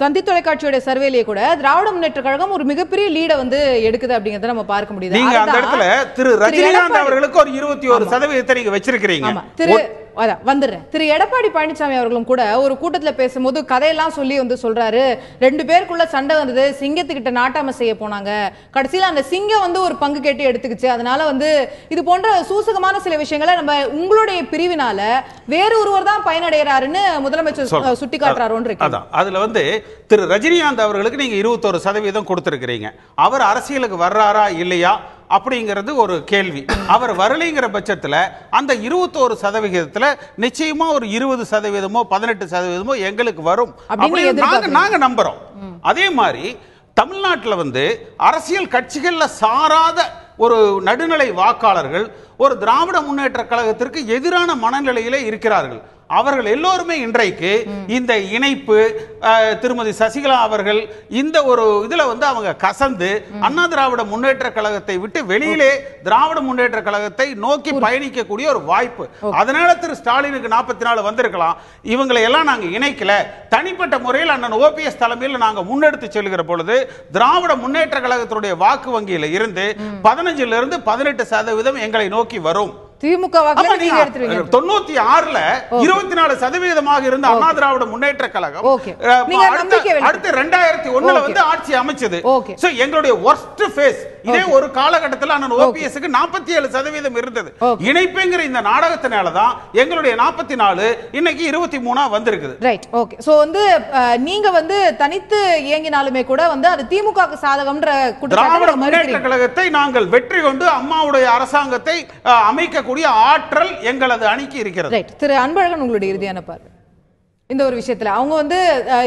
தந்தி தொலைக்காட்சியோட சர்வேலேயே கூட திராவிட முன்னேற்ற கழகம் ஒரு மிகப்பெரிய லீட வந்து எடுக்குது அப்படிங்கறத நம்ம பார்க்க முடியுது. நீங்க அந்த இடத்துல திரு ரஜினிகாந்த் அவர்களுக்கு ஒரு 21% நீங்க வச்சிருக்கீங்க. வந்துடுறேன். திரு எடப்பாடி பழனிசாமி அவர்களும் கூட ஒரு கூட்டத்துல பேசும்போது கதையெல்லாம் சொல்லி வந்து சொல்றாரு, 2 பேருக்குள்ள சண்டை வந்தது, சிங்கத்துக்கிட்ட நாட்டாம செய்ய போனாங்க, கடைசியில அந்த சிங்கம் வந்து ஒரு பங்கு கேட்டு எடுத்துக்கிச்சு, அதனால வந்து இது போன்ற சூசகமான சில விஷயங்களை நம்ம உங்களுடைய பிரிவினால வேறு ஒருவர் தான் பயனடைகிறாருன்னு முதலமைச்சர் சுட்டி காட்டுறாரு. அதுல வந்து திரு ரஜினிகாந்த் அவர்களுக்கு நீங்க 21% கொடுத்திருக்கிறீங்க. அவர் அரசியலுக்கு வர்றாரா இல்லையா அப்படிங்கிறது ஒரு கேள்வி. அவர் வரலைங்கிற பட்சத்தில் அந்த 21% நிச்சயமா ஒரு 20%, 18% எங்களுக்கு வரும் நாங்க நம்புறோம். அதே மாதிரி தமிழ்நாட்டில் வந்து அரசியல் கட்சிகள்ல சாராத ஒரு நடுநிலை வாக்காளர்கள் ஒரு திராவிட முன்னேற்ற கழகத்திற்கு எதிரான மனநிலையிலே இருக்கிறார்கள். அவர்கள் எல்லோருமே இன்றைக்கு இந்த இணைப்பு திருமதி சசிகலா அவர்கள் இந்த ஒரு இதுல வந்து அவங்க கசந்து அண்ணா திராவிட முன்னேற்ற கழகத்தை விட்டு வெளியிலே திராவிட முன்னேற்ற கழகத்தை நோக்கி பயணிக்கக்கூடிய ஒரு வாய்ப்பு. அதனால திரு ஸ்டாலினுக்கு 44 வந்திருக்கலாம். இவங்களை எல்லாம் நாங்க இணைக்கல. தனிப்பட்ட முறையில் அண்ணன் ஓபிஎஸ் தலைமையில் நாங்க முன்னெடுத்து செல்கிற பொழுது திராவிட முன்னேற்ற கழகத்தினுடைய வாக்கு வங்கியில இருந்து 15% 18% எங்களை நோக்கி வரும். திமுக 96ல 24% இருந்த அண்ணா திராவிட முன்னேற்ற கழகம் அடுத்து 2001ல வந்து ஆட்சி அமைச்சது. சோ எங்களுடைய worst phase இதே ஒரு காலகட்டத்தில் அண்ணன் ஓபிஎஸ்க்கு 47% இருந்தது. இணைப்புங்கிற இந்த நாடகத்தினால தான் எங்களுடைய 44 இன்னைக்கு 23 வந்திருக்குது. Right, okay. சோ வந்து நீங்க வந்து தனித்து இயங்கினாலுமே கூட வந்து அது திமுகக்கு சாதகம்ன்ற திராவிட முன்னேற்ற கழகத்தை நாங்கள் வெற்றி கொண்டு அம்மாவுடைய அரசாங்கத்தை அமைக்கக்கூடிய ஆற்றல் எங்களது அணிக்கு இருக்கிறது. ரைட். திரு அன்பழகன், உங்களுடைய இறுதியான பார்வை இந்த ஒரு விஷயத்துல. அவங்க வந்து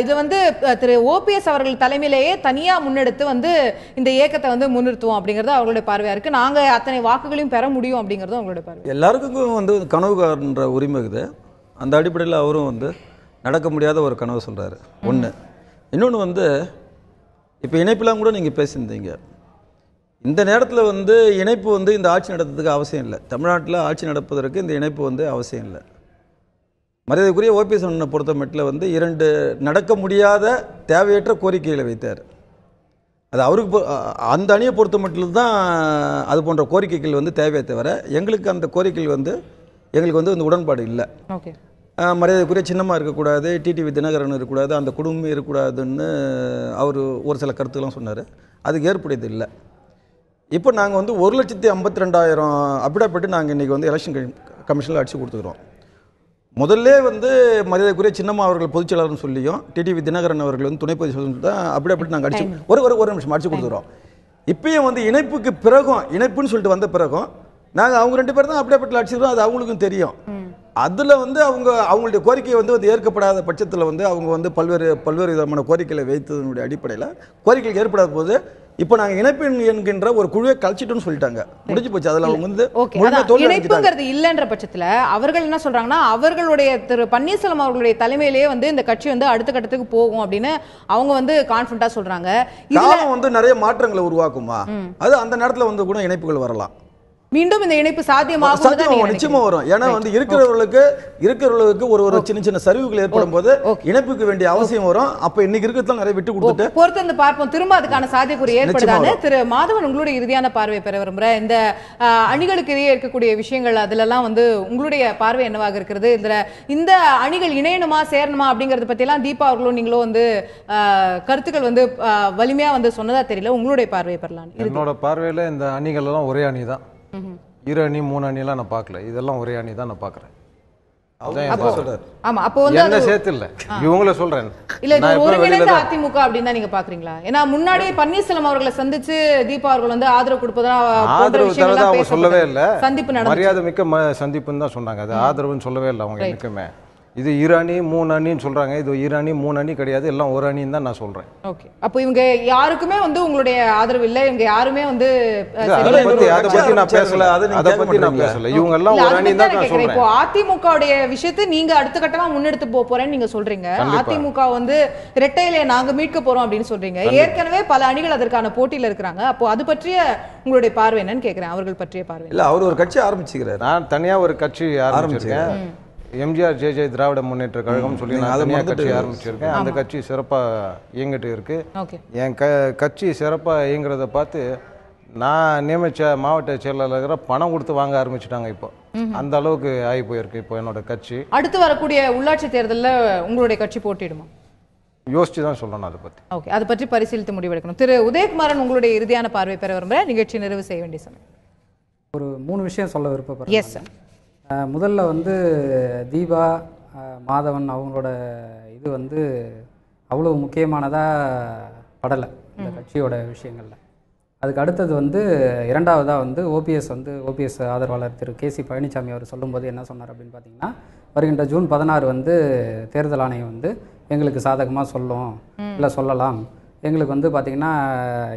இது வந்து திரு ஓபிஎஸ் அவர்கள் தலைமையிலேயே தனியா முன்னெடுத்து வந்து இந்த இயக்கத்தை வந்து முன்னிறுத்துவோம் அப்படிங்கறது அவங்களுடைய பார்வையா இருக்கு. நாங்க அத்தனை வாக்குகளையும் பெற முடியும் அப்படிங்கறது அவங்களுடைய பார்வை. எல்லாருக்கும் வந்து கனவு காண்ற உரிமை இருக்குது. அந்த அடிப்படையில் அவரும் வந்து நடக்க முடியாத ஒரு கனவு சொல்கிறாரு. ஒன்று. இன்னொன்று வந்து இப்போ இணைப்பெல்லாம் கூட நீங்கள் பேசியிருந்தீங்க. இந்த நேரத்தில் வந்து இணைப்பு வந்து இந்த ஆட்சி நடத்துறதுக்கு அவசியம் இல்லை. தமிழ்நாட்டில் ஆட்சி நடப்பதற்கு இந்த இணைப்பு வந்து அவசியம் இல்லை. மரியாதைக்குரிய ஓபிஎஸ் அண்ணனை பொறுத்த மட்டில் வந்து 2 நடக்க முடியாத தேவையற்ற கோரிக்கைகளை வைத்தார். அது அவருக்கு அந்த அணியை பொறுத்த மட்டும் தான் அது போன்ற கோரிக்கைகள் வந்து தேவையை தவிர எங்களுக்கு அந்த கோரிக்கைகள் வந்து எங்களுக்கு வந்து இந்த உடன்பாடு இல்லை. ஓகே. மரியாதைக்குரிய சின்னமாக இருக்கக்கூடாது, டிடிவி தினகரன் இருக்கக்கூடாது, அந்த குடும்பம் இருக்கக்கூடாதுன்னு அவர் ஒரு சில கருத்துக்கெல்லாம் சொன்னார். அதுக்கு ஏற்புடையது இல்லை. இப்போ நாங்கள் வந்து 1,52,000 அப்டேட் நாங்கள் இன்றைக்கி வந்து எலெக்ஷன் கமிஷனில் அடித்து கொடுத்துக்கிறோம். முதல்ல வந்து மரியாதைக்குரிய சின்னம்மா அவர்கள் பொதுச்செயலாளர்னு சொல்லியும் டிடிவி தினகரன் அவர்கள் வந்து துணை பொதுச் செயலாளர் தான் அப்டேட் நாங்கள் அடிச்சு ஒரு நிமிஷம் அடிச்சு கொடுத்துக்கிறோம். இப்பயும் வந்து இணைப்புக்கு பிறகும் இணைப்புன்னு சொல்லிட்டு வந்த பிறகும் நாங்கள் அவங்க 2 பேர் தான் அப்டேட்டில் அடிச்சிருக்கோம். அது அவங்களுக்கும் தெரியும். அதில் வந்து அவங்களுடைய கோரிக்கை வந்து ஏற்கப்படாத பட்சத்தில் வந்து அவங்க வந்து பல்வேறு விதமான கோரிக்கைகளை வைத்ததனுடைய அடிப்படையில் கோரிக்கைகள் ஏற்படாத போது இப்போ நாங்கள் இணைப்பு என்கின்ற ஒரு குழுவை கழிச்சிட்டோம்னு சொல்லிட்டாங்க. முடிஞ்சு போச்சு. அதில் அவங்க வந்து இணைப்புங்கிறது இல்லைன்ற பட்சத்தில் அவர்கள் என்ன சொல்றாங்கன்னா, அவர்களுடைய திரு பன்னீர்செல்வம் அவர்களுடைய தலைமையிலேயே வந்து இந்த கட்சி வந்து அடுத்த கட்டத்துக்கு போகும் அப்படின்னு அவங்க வந்து கான்ஃபிடண்டா சொல்றாங்க. காலம் வந்து நிறைய மாற்றங்களை உருவாக்குமா? அது அந்த நேரத்தில் வந்து கூட இணைப்புகள் வரலாம். மீண்டும் இந்த இணைப்பு சாத்தியமாகும், நிச்சயமா வரும். ஏன்னா வந்து இருக்கிறவர்களுக்கு ஒரு சின்ன சரிவுகள் ஏற்படும் போது இணைப்புக்கு வேண்டிய அவசியம் வரும். அப்ப இன்னைக்கு இருக்கிறது நிறைய விட்டு கொடுத்துட்டு பொறுத்து வந்து பார்ப்போம். திரும்ப அதுக்கான சாத்தியக்கூறு ஏற்படுதான்னு திரு மாதவன் உங்களுடைய இறுதியான பார்வை பெற விரும்புற இந்த அணிகளுக்கு இடையே இருக்கக்கூடிய விஷயங்கள் அதுலலாம் வந்து உங்களுடைய பார்வை என்னவாக இருக்கிறது? இந்த அணிகள் இணையணுமா சேரணுமா அப்படிங்கறத பத்தி எல்லாம் தீபா அவர்களும் நீங்களும் வந்து கருத்துக்கள் வந்து வலிமையா வந்து சொன்னதா தெரியல. உங்களுடைய பார்வையை பெறலாம். என்னோட பார்வையில இந்த அணிகள் எல்லாம் ஒரே அணி தான். 2 அணி 3 அணிலாம் நான் பார்க்கல. இதெல்லாம் ஒரே அணி தான் நான் பார்க்குறேன். என்ன சேர்த்து இல்ல இவங்கள சொல்றேன். இல்ல ஒருங்கிணைந்த அதிமுக அப்படின்னு தான் நீங்க பாக்குறீங்களா? ஏன்னா முன்னாடி பன்னீர்செல்வம் அவர்களை சந்திச்சு தீபா அவர்கள் வந்து ஆதரவு கொடுப்பதா அவங்க சொல்லவே இல்ல. சந்திப்பு மரியாதை மிக்க சந்திப்புன்னு தான் சொன்னாங்க. அது ஆதரவுன்னு சொல்லவே இல்லை அவங்க எனக்குமே. இது 2 அணி 3 அணின்னு சொல்றாங்க. இது 2 அணி 3 அணி கிடையாது, எல்லாம் ஒரு அணின்னு தான் நான் சொல்றேன். ஓகே. அப்போ இவங்க யாருக்குமே வந்து உங்களுடைய ஆதரவு இல்ல, இவங்க யாருமே வந்து அதை பத்தி நான் பேசல. இவங்க எல்லாம் ஒரு அணி தான் நான் சொல்றேன். இப்போ அதிமுகவுடைய விஷயத்தை நீங்க அடுத்த கட்டமா முன்னெடுத்து போறேன்னு நீங்க சொல்றீங்க. அதிமுக வந்து இரட்டையிலே நாங்க மீட்க போறோம் அப்படின்னு சொல்றீங்க. ஏற்கனவே பல அணிகள் அதற்கான போட்டியில இருக்காங்க. அப்போ அது பற்றிய உங்களுடைய பார்வை என்னன்னு கேக்குறேன். அவர்கள் பற்றிய பார்வை இல்ல. அவர் ஒரு கட்சி ஆரம்பிச்சுக்கிறார். நான் தனியா ஒரு கட்சி ஆரம்பிச்சிருக்கேன். எம்ஜிஆர் ஜே திராவிட முன்னேற்ற கழகம் சொல்லி நான் தனியாக கட்சி ஆரம்பிச்சிருக்கேன். அந்த கட்சி சிறப்பாக இயங்கிட்டு இருக்கு. என் கட்சி சிறப்பாக இயங்குறத பார்த்து நான் நியமித்த மாவட்ட செயலாளர் பணம் கொடுத்து வாங்க ஆரம்பிச்சுட்டாங்க. இப்போ அந்த அளவுக்கு ஆகி போயிருக்கு இப்போ என்னோட கட்சி. அடுத்து வரக்கூடிய உள்ளாட்சி தேர்தலில் உங்களுடைய கட்சி போட்டிடுமா? யோசிச்சு தான் சொல்லணும் அதை பற்றி. ஓகே, அதை பற்றி பரிசீலித்து முடிவெடுக்கணும். திரு உதயகுமாரன் உங்களுடைய இறுதியான பார்வை பெற விரும்புகிறேன். நிகழ்ச்சி நிறைவு செய்ய வேண்டிய சமயம். ஒரு 3 விஷயம் சொல்ல விருப்பப்படுறேன். Yes sir. முதல்ல வந்து தீபா மாதவன் அவங்களோட இது வந்து அவ்வளோ முக்கியமானதாக படலை இந்த கட்சியோட விஷயங்களில். அதுக்கு அடுத்தது வந்து இரண்டாவதாக வந்து ஓபிஎஸ் ஆதரவாளர் திரு கேசி பழனிசாமி அவர் சொல்லும்போது என்ன சொன்னார் அப்படின்னு பார்த்தீங்கன்னா, வருகின்ற ஜூன் 16 வந்து தேர்தல் ஆணையம் வந்து எங்களுக்கு சாதகமாக சொல்லும் இல்லை சொல்லலாம். எங்களுக்கு வந்து பார்த்திங்கன்னா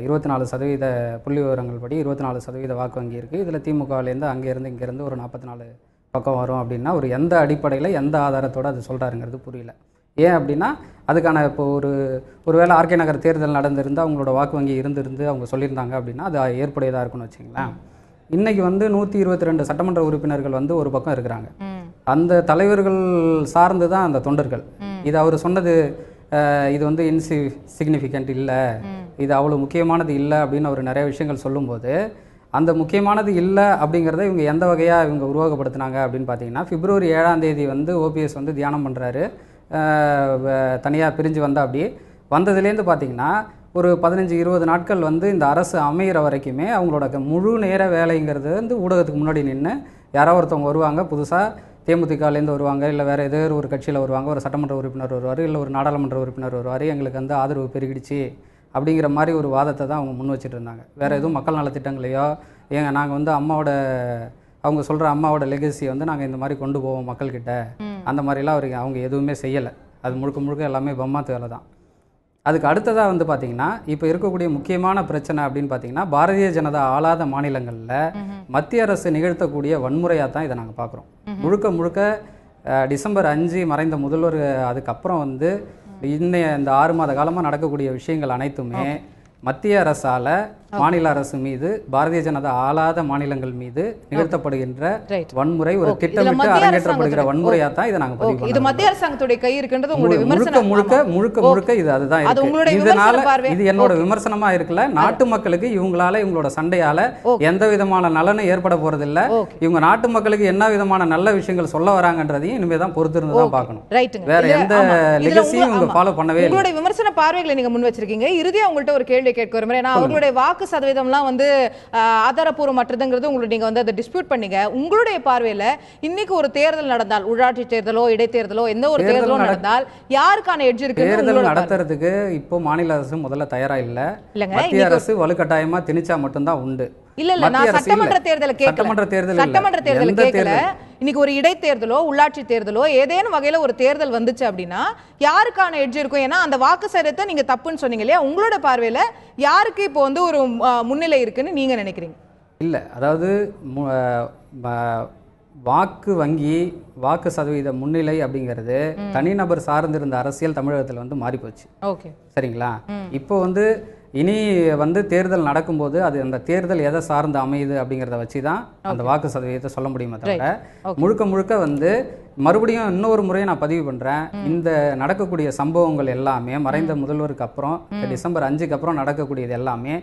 24% புள்ளி விவரங்கள் படி 24% வாக்கு வங்கி இருக்குது. இதில் திமுகவிலேருந்து அங்கேருந்து இங்கேருந்து ஒரு 44 பக்கம் வரும் அப்படின்னா ஒரு எந்த அடிப்படையில் எந்த ஆதாரத்தோடு அது சொல்கிறாருங்கிறது புரியல. ஏன் அப்படின்னா அதுக்கான இப்போ ஒருவேளை ஆர்கே நகர் தேர்தல் நடந்திருந்து அவங்களோட வாக்கு வங்கி இருந்து அவங்க சொல்லியிருந்தாங்க அப்படின்னா அது ஏற்புடையதாக இருக்குன்னு வச்சுங்களேன். இன்றைக்கி வந்து 122 சட்டமன்ற உறுப்பினர்கள் வந்து ஒரு பக்கம் இருக்கிறாங்க. அந்த தலைவர்கள் சார்ந்து தான் அந்த தொண்டர்கள். இது அவர் சொன்னது இது வந்து இன்சிக்னிஃபிகண்ட் இல்லை, இது அவ்வளோ முக்கியமானது இல்லை அப்படின்னு அவர் நிறைய விஷயங்கள் சொல்லும்போது அந்த முக்கியமானது இல்லை அப்படிங்கிறத இவங்க எந்த வகையாக இவங்க உருவகப்படுத்தினாங்க அப்படின்னு பார்த்தீங்கன்னா, பிப்ரவரி 7ஆம் தேதி வந்து ஓபிஎஸ் வந்து தியானம் பண்ணுறாரு, தனியாக பிரிஞ்சு அப்படி வந்ததுலேருந்து பார்த்திங்கன்னா ஒரு 15-20 நாட்கள் வந்து இந்த அரசு அமைகிற வரைக்குமே அவங்களோட முழு நேர வேலைங்கிறது வந்து ஊடகத்துக்கு முன்னாடி நின்று யாரோ ஒருத்தவங்க வருவாங்க, புதுசாக தேமுதிகலேருந்து வருவாங்க, இல்லை வேறு ஏதோ ஒரு கட்சியில் வருவாங்க, ஒரு சட்டமன்ற உறுப்பினர் வருவார், இல்லை ஒரு நாடாளுமன்ற உறுப்பினர் வருவார், எங்களுக்கு வந்து ஆதரவு பெருகிடுச்சு அப்படிங்கிற மாதிரி ஒரு வாதத்தை தான் அவங்க முன் வச்சுட்டு இருந்தாங்க. வேறு எதுவும் மக்கள் நலத்திட்டங்களையோ நாங்கள் வந்து அவங்க சொல்கிற அம்மாவோட லெகசியை வந்து நாங்கள் இந்த மாதிரி கொண்டு போவோம் மக்கள்கிட்ட, அந்த மாதிரிலாம் அவங்க எதுவுமே செய்யலை. அது முழுக்க எல்லாமே பம்மாத்து வேலை தான். அதுக்கு அடுத்ததாக வந்து பார்த்திங்கன்னா இப்போ இருக்கக்கூடிய முக்கியமான பிரச்சனை அப்படின்னு பார்த்தீங்கன்னா, பாரதிய ஜனதா ஆளாத மாநிலங்களில் மத்திய அரசு நிகழ்த்தக்கூடிய வன்முறையாக தான் இதை நாங்கள் பார்க்குறோம். முழுக்க டிசம்பர் 5 மறைந்த முதல்வர் அதுக்கப்புறம் வந்து இந்த 6 மாத காலமாக நடக்கக்கூடிய விஷயங்கள் அனைத்துமே மத்திய அரசால மாநில அரசு மீது பாரதிய ஜனதா ஆளாத மாநிலங்கள் மீது நிகழ்த்தப்படுகின்ற வன்முறை ஒரு திட்டமிட்டு அரங்கேற்றப்படுகிற வன்முறையா தான் இதை நாங்க பதிவு இது மத்திய அரசாங்கத்துடைய கை இருக்கின்றது உங்களுடைய விமர்சனம். முழுக்க இது அதுதான் இருக்கு. இதனால இது என்னோட விமர்சனமா இருக்குல்ல. நாட்டு மக்களுக்கு இவங்களோட சண்டையால எந்த விதமான நலனும் ஏற்பட போறதில்ல. இவங்க நாட்டு மக்களுக்கு என்ன விதமான நல்ல விஷயங்கள் சொல்ல வராங்கன்றதையும் இனிமேதான் பொறுத்து இருந்து தான் பார்க்கணும். வேற எந்த லெகசியும் இவங்க ஃபாலோ பண்ணவே இல்லை. உங்களுடைய விமர்சன பார்வைகளை நீங்க முன் வச்சிருக்கீங்க. இறுதியா உங்கள்ட்ட ஒரு கேள்வி கேட்க விரும்புறேன். நான் அவங்களுடைய வாக்கு சதவீதம்லாம் வந்து ஆதாரப்பூர்வமற்றதுங்கிறது உங்களுக்கு நீங்க வந்து அதை டிஸ்பியூட் பண்ணீங்க. உங்களுடைய பார்வையில இன்னைக்கு ஒரு தேர்தல் நடந்தால், உள்ளாட்சி தேர்தலோ இடைத்தேர்தலோ எந்த ஒரு தேர்தலோ நடந்தால் யாருக்கான எட்ஜ் இருக்கு? தேர்தல் நடத்துறதுக்கு இப்போ மாநில அரசு முதல்ல தயாரா இல்ல. மத்திய அரசு வலுக்கட்டாயமா திணிச்சா மட்டும்தான் உண்டு. இல்ல நான் சட்டமன்ற தேர்தலை கேட்கல. இன்னைக்கு ஒரு இடைத்தேர்தலோ உள்ளாட்சி தேர்தலோ ஏதேனும் வகையில ஒரு தேர்தல் வந்துச்சு அப்படின்னா யாருக்கான எட்ஜ் இருக்கும்? ஏன்னா அந்த வாக்கு சதவீதத்தை நீங்க தப்புன்னு சொன்னீங்க இல்லையா? உங்களோட பார்வையில யாருக்கு இப்போ வந்து ஒரு முன்னிலை இருக்குன்னு நீங்க நினைக்கிறீங்க? இல்ல, அதாவது வாக்கு வங்கி வாக்கு சதவீத முன்னிலை அப்படிங்கிறது தனிநபர் சார்ந்திருந்த அரசியல் தமிழகத்தில் வந்து மாறி போச்சு. சரிங்களா? இப்போ வந்து இனி வந்து தேர்தல் நடக்கும்போது அது அந்த தேர்தல் எதை சார்ந்து அமையுது அப்படிங்கிறத வச்சு தான் அந்த வாக்கு சதவீதத்தை சொல்ல முடியுமே தவிர முழுக்க வந்து மறுபடியும் இன்னொரு முறையை நான் பதிவு பண்றேன். இந்த நடக்கக்கூடிய சம்பவங்கள் எல்லாமே மறைந்த முதல்வருக்கு அப்புறம் டிசம்பர் 5க்கு அப்புறம் நடக்கக்கூடியது எல்லாமே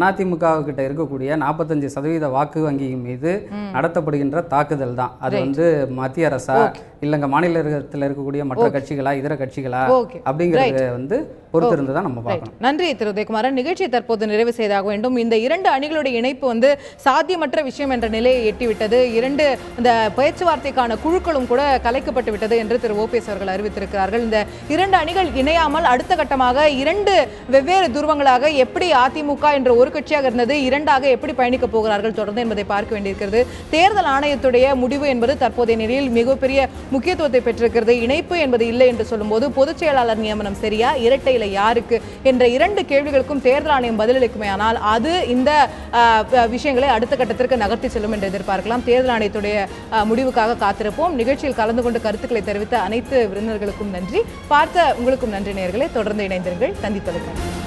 அதிமுக கிட்ட இருக்கக்கூடிய 45% வாக்கு வங்கி மீது நடத்தப்படுகின்ற தாக்குதல் தான். அது வந்து மத்திய அரசா இல்லங்க மாநிலத்தில் இருக்கக்கூடிய மற்ற கட்சிகளா இதர கட்சிகளா அப்படிங்கறது வந்து பொறுத்து இருந்து தான் நம்ம பார்க்கணும். நன்றி திரு உதயகுமாரன். நிகழ்ச்சியை தற்போது நிறைவு செய்தாக வேண்டும். இந்த 2 அணிகளுடைய இணைப்பு வந்து சாத்தியமற்ற விஷயம் என்ற நிலையை எட்டிவிட்டது. 2 இந்த பேச்சுவார்த்தைக்கான குழுக்களும் கூட கலைக்கப்பட்டு விட்டது என்று திரு ஓபிஎஸ் அவர்கள் அறிவித்திருக்கிறார்கள். இந்த 2 அணிகள் இணையாமல் அடுத்த கட்டமாக 2 வெவ்வேறு துருவங்களாக எப்படி அதிமுக என்ற ஒரு கட்சியாக இருந்தது 2ஆக எப்படி பயணிக்க போகிறார்கள் தொடர்ந்து என்பதை பார்க்க வேண்டியிருக்கிறது. தேர்தல் ஆணையத்துடைய முடிவு என்பது தற்போதைய நிலையில் மிகப்பெரிய முக்கியத்துவத்தை பெற்றிருக்கிறது. இணைப்பு என்பது இல்லை என்று சொல்லும்போது பொதுச் செயலாளர் நியமனம் சரியா, இரட்டையில யாருக்கு என்ற 2 கேள்விகளுக்கும் தேர்தல் ஆணையம் பதிலளிக்குமே ஆனால் அது இந்த விஷயங்களை அடுத்த கட்டத்திற்கு நகர்த்தி செல்லும் என்று எதிர்பார்க்கலாம். தேர்தல் ஆணையத்துடைய முடிவுக்காக காத்திருப்போம். நிகழ்ச்சியில் கலந்து கொண்டு கருத்துக்களை தெரிவித்த அனைத்து விருந்தினர்களுக்கும் நன்றி. பார்த்த உங்களுக்கும் நன்றி நேயர்களே. தொடர்ந்து இணைந்திருங்கள். தந்தி தொலைக்காட்சி.